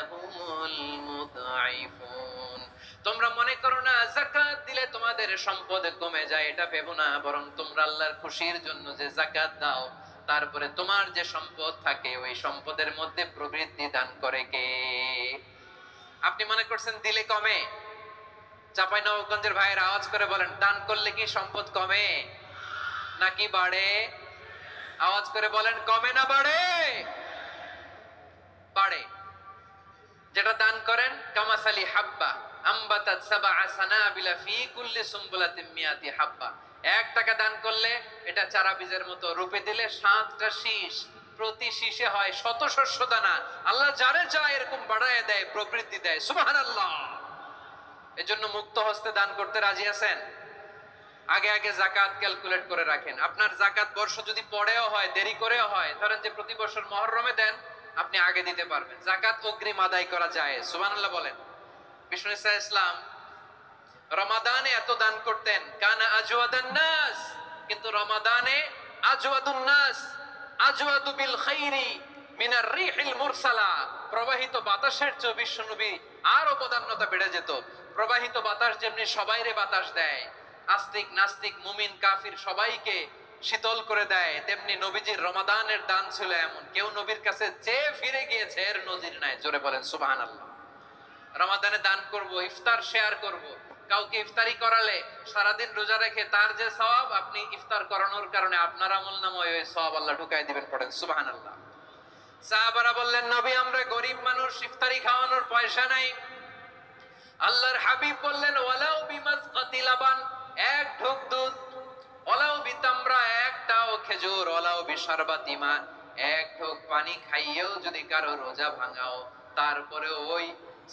হুমুল মুদঈফুন। তোমরা মনে করো না যাকাত দিলে তোমাদের সম্পদ কমে যায়, এটা ভেবো না, বরং তোমরা আল্লাহর খুশির জন্য যে যাকাত দাও, তারপরে তোমার যে সম্পদ থাকে ওই সম্পদের মধ্যে প্রবৃদ্ধি দান করে কে? আপনি মনে করছেন দিলে কমে? চাঁপাইনবাবগঞ্জের ভাইয়ের আওয়াজ করে বলেন, দান করলে কি সম্পদ কমে নাকি বাড়ে? আওয়াজ করে বলেন, কমে না বাড়ে? বাড়ে। যেটা দান করেন, কামাসালি হাব্বা আম্বাতাত সাবআ সানাবিলা ফি কুল্লি সুমবুলাতিন মিয়াতি হাব্বা। 1 টাকা দান করলে এটা চারা বীজের মতো, রূপে দিলে 7টা শীষ, প্রতি শীষে হয় 100 শস্য দানা। আল্লাহ যারে চায় এরকম বাড়ায় দেয়, প্রবৃদ্ধি দেয়। সুবহানাল্লাহ। এজন্য মুক্ত হস্তে দান করতে রাজি আছেন? আগে আগে যাকাত ক্যালকুলেট করে রাখেন। আপনার যাকাত বর্ষ যদি পরেও হয়, দেরি করেও হয়, ধরেন যে প্রতি বছর মুহররমে দেন, আপনি আগে দিতে পারবেন। যাকাত অগ্রিম আদায় করা যায়। সুবহানাল্লাহ বলেন। বিষ্ণু ইসলাম রমাদানে এত দান করতেন, কানা আজওয়াদান নাস, কিন্তু রমাদানে আজওয়াদুন নাস আজওয়াদু বিল খাইরি মিনার রিহিল মুরসালা। প্রবাহিত বাতাসের চেয়ে বিশ্বনবী আর অবদান্যতা বেড়ে যেত। প্রবাহিত বাতাস যেমনি সবাইরে বাতাস দেয়, আস্তিক নাস্তিক মুমিন কাফির সবাইকে শীতল করে দেয়, তেমনি নবীজির রমাদানের দান ছিল এমন, কেউ নবীর কাছে চেয়ে ফিরে গিয়েছে এর নজির নাই। জোরে বলেন সুবহানাল্লাহ। রমাদানে দান করব, ইফতার শেয়ার করব। কাউকে ইফতারি করালে সারাদিন রোজা রেখে তার যে সওয়াব, আপনি ইফতার করানোর কারণে আপনার আমলনামায় ওই সওয়াব আল্লাহ ঢুকাই দিবেন। পড়েন সুবহানাল্লাহ। সাহাবারা বললেন, নবী আমরা গরিব মানুষ, ইফতারি খাওয়ানোর পয়সা নাই। আল্লাহর হাবিব বললেন, ওয়ালাউ বিমাসকাতি লাবান, 1 ঢোক দুধ, ওয়ালাউ বিতামরা, 1টাও খেজুর, ওয়ালাউ বিশারবাতি মা, 1 ঢোক পানি খাইয়েও যদি কারো রোজা ভাঙাও, তারপরে ওই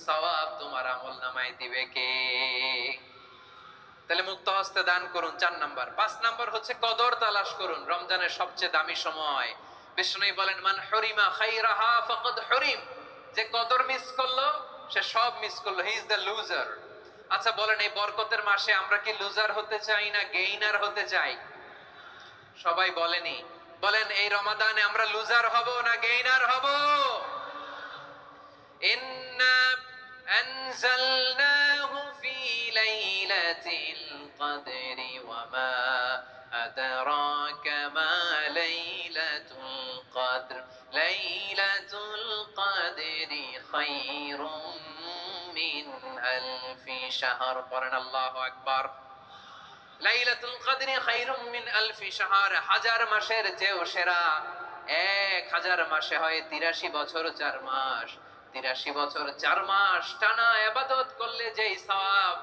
সওয়াব তোমার আমলনামায় দিবে কে? তাহলে মুক্ত হস্তে দান করুন, 4 নাম্বার। 5 নাম্বার হচ্ছে কদর তালাশ করুন। রমজানের সবচেয়ে দামি সময়। বিষ্ণু বলেন, মান হুরিমা খাইরাহা ফাকাদ হুরিম, যে কদর মিস করলো সে সব মিস করলো, হি ইজ দ্য লুজার। আচ্ছা বলেন, এই বরকতের মাসে আমরা কি লুজার হতে চাই না গেইনার হতে চাই? সবাই বলেনি। বলেন এই রমাদানে আমরা লুজার হব না গেইনার হব? ইন্না আনজালনাহু ফি লাইলাতিল কদরি ওয়া মা আদরাকা মা লাইলাতুল কদর লাইলাতুল কদরি খায়রুম মিন আলফি শাহর। পড়েন আল্লাহু আকবার। লাইলাতুল কদরি খায়রুম মিন আলফি শাহর, হাজার মাসের চেয়েও সেরা। 1000 মাসে হয় 83 বছর 4 মাস। 83 বছর 4 মাস টানা ইবাদত করলে যেই সওয়াব,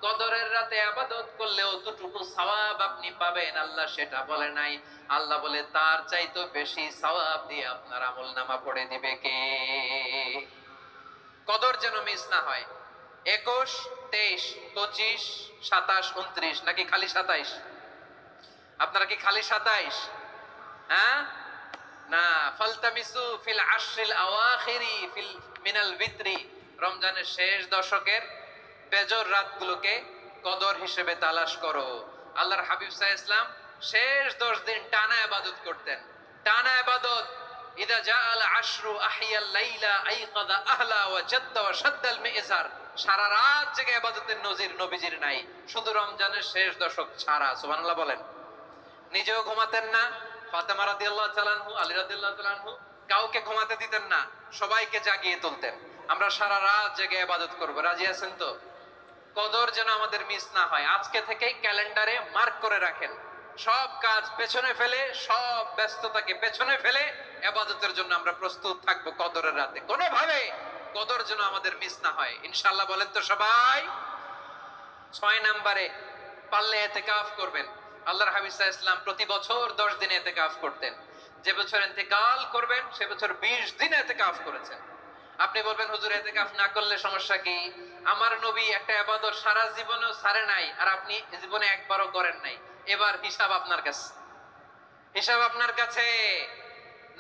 কদরের রাতে ইবাদত করলে অতটুকু সওয়াব আপনি পাবেন, আল্লাহ সেটা বলে নাই। আল্লাহ বলে তার চাইতে বেশি সওয়াব দিয়ে আপনার আমলনামা পড়ে দিবে কে? কদর যেন মিস না হয়। 21, 23, 25, 27, 29 নাকি খালি 27? আপনারা কি খালি 27? হ্যাঁ না, ফালতামিসু ফিল আশরিল আওয়াখিরি ফিল মিনাল ভিতরি, রমজানের শেষ দশকের বেজর রাতগুলোকে কদর হিসেবে তালাশ করো। আল্লাহর হাবিব সাল্লাল্লাহু আলাইহি ওয়াসাল্লাম শেষ 10 দিন টানা ইবাদত করতেন, টানা ইবাদত। ইদা জাআল আশরু আহিয়াল লাইলা আইকাদা আহলা ওয়া জাদ্দা ওয়া শাদ্দাল মিজার, সারা রাত জেগে ইবাদতের নজির নবীজির নাই, শুধু রমজানের শেষ দশক ছাড়া। সুবহানাল্লাহ বলেন। নিজেও ঘুমাতেন না, ফাতেমা রাদিয়াল্লাহু তাআলা আনহু, আলী রাদিয়াল্লাহু তাআলা আনহু কাউকে ঘুমাতে দিতেন না, সবাইকে জাগিয়ে তুলতেন। আমরা সারা রাত জেগে ইবাদত করব, রাজি আছেন তো? কদর যেন আমাদের মিস না হয়। আজকে থেকেই ক্যালেন্ডারে মার্ক করে রাখেন, সব কাজ পেছনে ফেলে, সব ব্যস্ততাকে পেছনে ফেলে ইবাদতের জন্য আমরা প্রস্তুত থাকবো কদরের রাতে। কোনোভাবে কদর যেন আমাদের মিস না হয়, ইনশাআল্লাহ। বলেন তো সবাই? 6 নম্বরে পারলে ইতিকাফ করবেন। আল্লাহর হাবিব সাল্লাল্লাহু আলাইহি ওয়াসাল্লাম প্রতি বছর 10 দিন ইতিকাফ করতেন। যে বছর ইন্তেকাল করবেন সে বছর 20 দিন ইতিকাফ করেছেন। আপনি বলবেন হুজুর ইতিকাফ না করলে সমস্যা কি? আমার নবী একটা ইবাদত সারা জীবনেও ছাড়ে নাই, আর আপনি জীবনে একবারও করেন নাই। এবার হিসাব আপনার কাছে, হিসাব আপনার কাছে।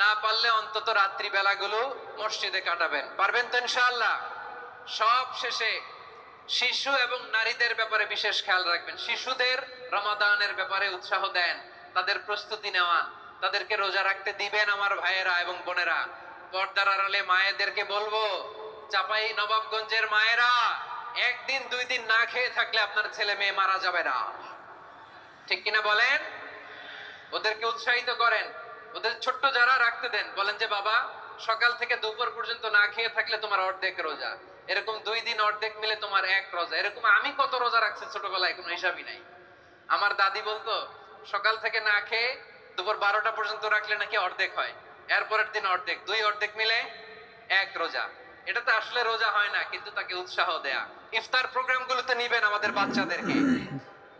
না পারলে অন্তত রাত্রি বেলাগুলো মসজিদে কাটাবেন, পারবেন তো ইনশাআল্লাহ? সব শেষে শিশু এবং নারীদের ব্যাপারে বিশেষ খেয়াল রাখবেন। শিশুদের রমাদানের ব্যাপারে উৎসাহ দেন, তাদের প্রস্তুতি নেওয়া, তাদেরকে রোজা রাখতে দিবেন। আমার ভাইয়েরা এবং বোনেরা, পর্দার আড়ালে মায়েদেরকে বলবো, চাপাই নবাবগঞ্জের মায়েরা, 1 দিন 2 দিন না খেয়ে থাকলে আপনার ছেলে মেয়ে মারা যাবে না, ঠিক কিনা বলেন? ওদেরকে উৎসাহিত করেন, ওদের ছোট্ট যারা রাখতে দেন, বলেন যে বাবা সকাল থেকে দুপুর পর্যন্ত না খেয়ে থাকলে তোমার অর্ধেক রোজা, এরকম 2 দিন অর্ধেক মিলে তোমার 1 রোজা। এরকম আমি কত রোজা রাখছি ছোটবেলায় কোনো হিসাবই নাই। আমার দাদি বলতো সকাল থেকে না খেয়ে দুপুর 12টা পর্যন্ত রাখলে নাকি অর্ধেক হয়, এরপরের দিন অর্ধেক, 2 অর্ধেক মিলে 1 রোজা। এটা তো আসলে রোজা হয় না, কিন্তু তাকে উৎসাহ দেয়া। ইফতার প্রোগ্রামগুলোতে নিবেন আমাদের বাচ্চাদেরকে,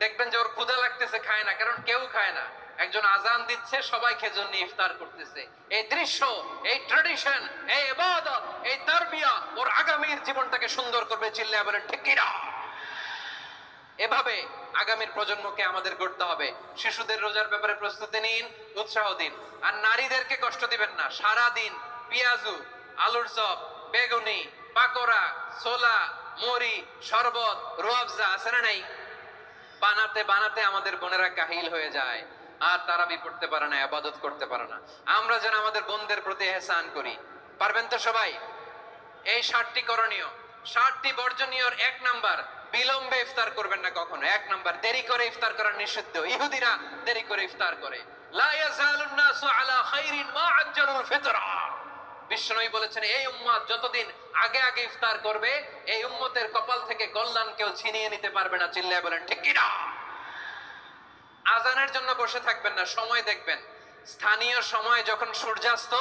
দেখবেন যে ওর ক্ষুধা লাগতেছে, খায় না, কারণ কেউ খায় না। একজন আজান দিচ্ছে, সবাই খেজুর নিয়ে ইফতার করতেছে। এই দৃশ্য, এই ট্র্যাডিশন, এই ইবাদত, এই তারবিয়া ওর আগামীর জীবনটাকে সুন্দর করবে। চিল্লায়া বলেন ঠিক কি না? এভাবে আগামীর প্রজন্মকে আমাদের গড়তে হবে। শিশুদের রোজার ব্যাপারে প্রস্তুতি নিন, উৎসাহ দিন। আর নারীদেরকে কষ্ট দিবেন না। সারা দিন পেঁয়াজু, আলুর চপ, বেগুনি, পাকোড়া, ছোলা, মুড়ি, শরবত, রুয়াবজা আছে না নাই? বানাতে বানাতে আমাদের বোনেরা কাহিল হয়ে যায়, আর তারাবি পড়তে পারে না, ইবাদত করতে পারে না। আমরা যেন আমাদের বোনদের প্রতি ইহসান করি। পারবেন তো সবাই? এই 7টি করণীয়, 7টি বর্জনীয়র 1 নাম্বার, বিলম্বে ইফতার করবেন না কখনো। 1 নাম্বার, দেরি করে ইফতার করা নিষিদ্ধ। ইহুদিরা দেরি করে ইফতার করে। লা ইয়াজালুন নাসু আলা খাইরিন মা আজ্জালুল ফিতরা। বিশ্বনবী বলেছেন এই উম্মত যতদিন আগে আগে ইফতার করবে, এই উম্মতের কপাল থেকে কল্যাণ কেউ ছিনিয়ে নিতে পারবে না। চিল্লায় বলেন ঠিক কি না? আজানের জন্য বসে থাকবেন না, সময় দেখবেন। স্থানীয় সময় যখন সূর্যাস্ত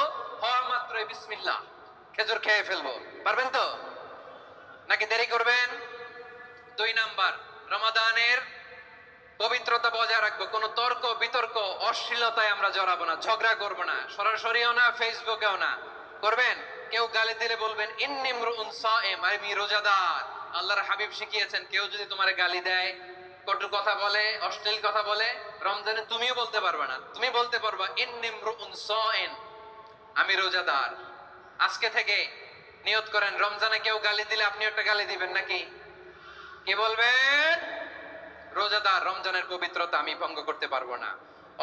হওয়া মাত্রই বিসমিল্লাহ, খেজুর খেয়ে ফেলবো। পারবেন তো নাকি দেরি করবেন? 2 নাম্বার, রমাদানের পবিত্রতা বজায় রাখবো। কোনো তর্ক বিতর্ক অশ্লীলতায় আমরা জড়াবো না, ঝগড়া করবো না, সরাসরিও না, ফেসবুকেও না। করবেন কেউ গালি দিলে বলবেন ইন্নী ইমরুউন সায়েম, আমি রোজাদার। আল্লাহর হাবিব শিখিয়েছেন কেউ যদি তোমারে গালি দেয়, কটু কথা বলে, অশ্লীল কথা বলে, রমজানে তুমিও বলতে পারবে না। তুমি বলতে পারবা ইন্নী ইমরুউন সায়েম, আমি রোজাদার। আজকে থেকে নিয়ত করেন, রমজানে কেউ গালি দিলে আপনি একটা গালি দিবেন নাকি? কি বলবেন? রোজাদার, রমজানের পবিত্রতা আমি ভঙ্গ করতে পারবো না।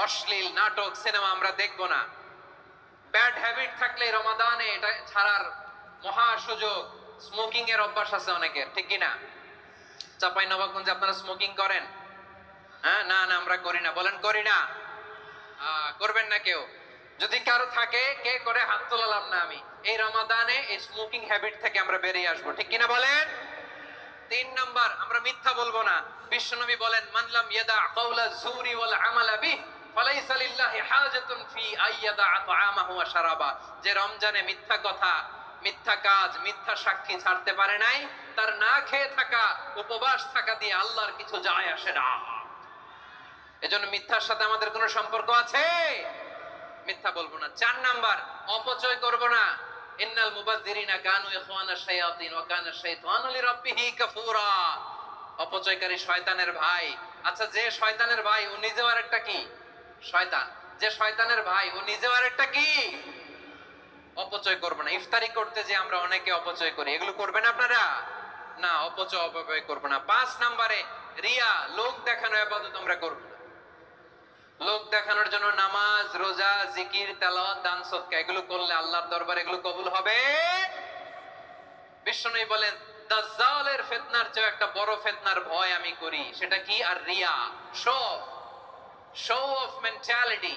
অশ্লীল নাটক সিনেমা আমরা দেখবো না। ব্যাড হ্যাবিট থাকলে রমাদানে এটা ছাড়ার মহা সুযোগ। স্মোকিং এর অভ্যাস আছে অনেকের, ঠিক কিনা? চাপাই নবাবগঞ্জে আপনারা স্মোকিং করেন? হ্যাঁ, না না আমরা করি না। বলেন করি না। করবেন না কেউ? যদি কারো থাকে, কে করে হাত তোলালাম না আমি। এই রমাদানে এই স্মোকিং হ্যাবিট থেকে আমরা বেরিয়ে আসবো, ঠিক কিনা বলেন? 3 নাম্বার, আমরা মিথ্যা বলবো না। বিশ্বনবী বলেন, মান লাম ইয়াদা কাওলা যুরি ওয়াল আমালা বিহি ফালাইসা লিল্লাহি হাজাতুন ফি আইয়াদা তাআমাহু ওয়া শারাবা। যে রমজানে মিথ্যা কথা, মিথ্যা কাজ, মিথ্যা সাক্ষী ছাড়তে পারে নাই, তার না খেয়ে থাকা, উপবাস থাকা দিয়ে আল্লাহর কিছু যায় আসে না। এজন্য মিথ্যার সাথে আমাদের কোনো সম্পর্ক আছে? মিথ্যা বলবো না। 4 নাম্বার, অপচয় করব না। ইন্নাল মুবাযযিরিনা কানু ইখওয়ানা শায়াতিন ওয়া কানা শাইতানু লিরাব্বিহি কাফুরা। অপচয়কারী শয়তানের ভাই। আচ্ছা, যে শয়তানের ভাই ও নিজেও আরেকটা কি? শয়তান। যে শয়তানের ভাই ও নিজেও আরেকটা কি? অপচয় করব না। ইফতারি করতে যে আমরা অনেকে অপচয় করি, এগুলো করবেন আপনারা? না, অপচয় করব না। 5 নম্বরে রিয়া, লোক দেখানো ইবাদত আমরা করব না। লোক দেখানোর জন্য নামাজ, রোজা, জিকির, তেলাওয়াত, দান, সদকা এগুলো করলে আল্লাহর দরবারে এগুলো কবুল হবে? বিশ্বনবী বলেন, দাজ্জালের ফিতনার চেয়ে একটা বড় ফিতনার ভয় আমি করি। সেটা কি? আর রিয়া, শো অফ মেন্টালিটি,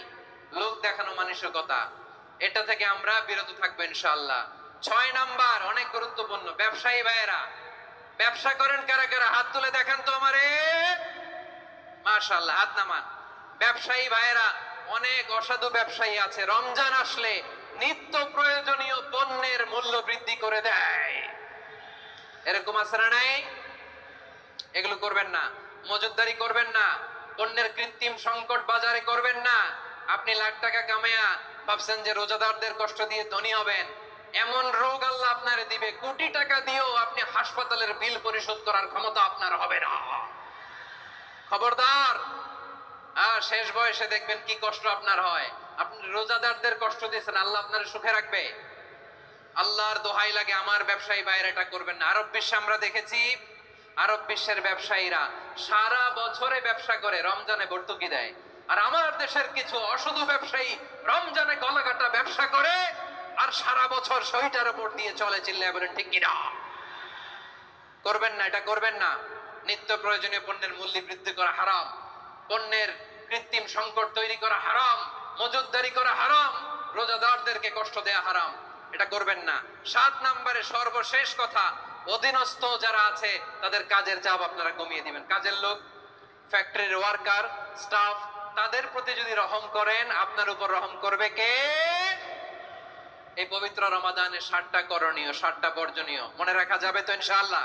লোক দেখানো মানসিকতা। এটা থেকে আমরা বিরত থাকবো ইনশাআল্লাহ। 6 নাম্বার, অনেক গুরুত্বপূর্ণ। ব্যবসায়ী ভাইয়েরা, ব্যবসা করেন কারা কারা? হাত তুলে দেখান তো আমারে। মাশাআল্লাহ, হাত নামান। ব্যবসায়ী ভাইয়েরা, অনেক অসাধু ব্যবসায়ী আছে, রমজান আসলে নিত্য প্রয়োজনীয় পণ্যের মূল্য বৃদ্ধি করে দেয়। এরকম আছে না নাই? এগুলো করবেন না। মজুদদারি করবেন না। পণ্যের কৃত্রিম সংকট বাজারে করবেন না। আপনি লাখ টাকা কামায়া ভাবছেন যে রোজাদারদের কষ্ট দিয়ে ধনী হবেন। এমন রোগ আল্লাহ আপনারে দিবে, কোটি টাকা দিয়েও আপনি হাসপাতালের বিল পরিশোধ করার ক্ষমতা আপনার হবে না। খবরদার। শেষ বয়সে দেখবেন কি কষ্ট আপনার হয়। আপনি রোজাদারদের কষ্ট দিয়েছেন, আল্লাহ আপনার সুখে রাখবে? আল্লাহর দোহাই লাগে, আমার ব্যবসায়ী বাইরে এটা করবেন না। আরব বিশ্বে আমরা দেখেছি, আরব বিশ্বের ব্যবসায়ীরা সারা বছরে ব্যবসা করে, রমজানে ভর্তুকি দেয়। আর আমার দেশের কিছু অসাধু ব্যবসায়ী রমজানে গলাকাটা ব্যবসা করে আর সারা বছর শহীটার উপর দিয়ে চলে। চিল্লায় বলেন ঠিক কিনা? করবেন না, এটা করবেন না। নিত্য প্রয়োজনীয় পণ্যের মূল্য বৃদ্ধি করা হারাম, পণ্যের কৃত্রিম সংকট তৈরি করা হারাম, মজুদদারি করা হারাম, রোজাদারদেরকে কষ্ট দেয়া হারাম। এটা করবেন না। 7 নম্বরে সর্বশেষ কথা, অধীনস্থ যারা আছে তাদের কাজের চাপ আপনারা কমিয়ে দিবেন। কাজের লোক, ফ্যাক্টরির ওয়ার্কার, স্টাফ, তাদের প্রতি যদি রহম করেন, আপনার উপর রহম করবে কে? এই পবিত্র রমাদানে 7টা করণীয়, 7টা বর্জনীয় মনে রাখা যাবে তো ইনশাআল্লাহ?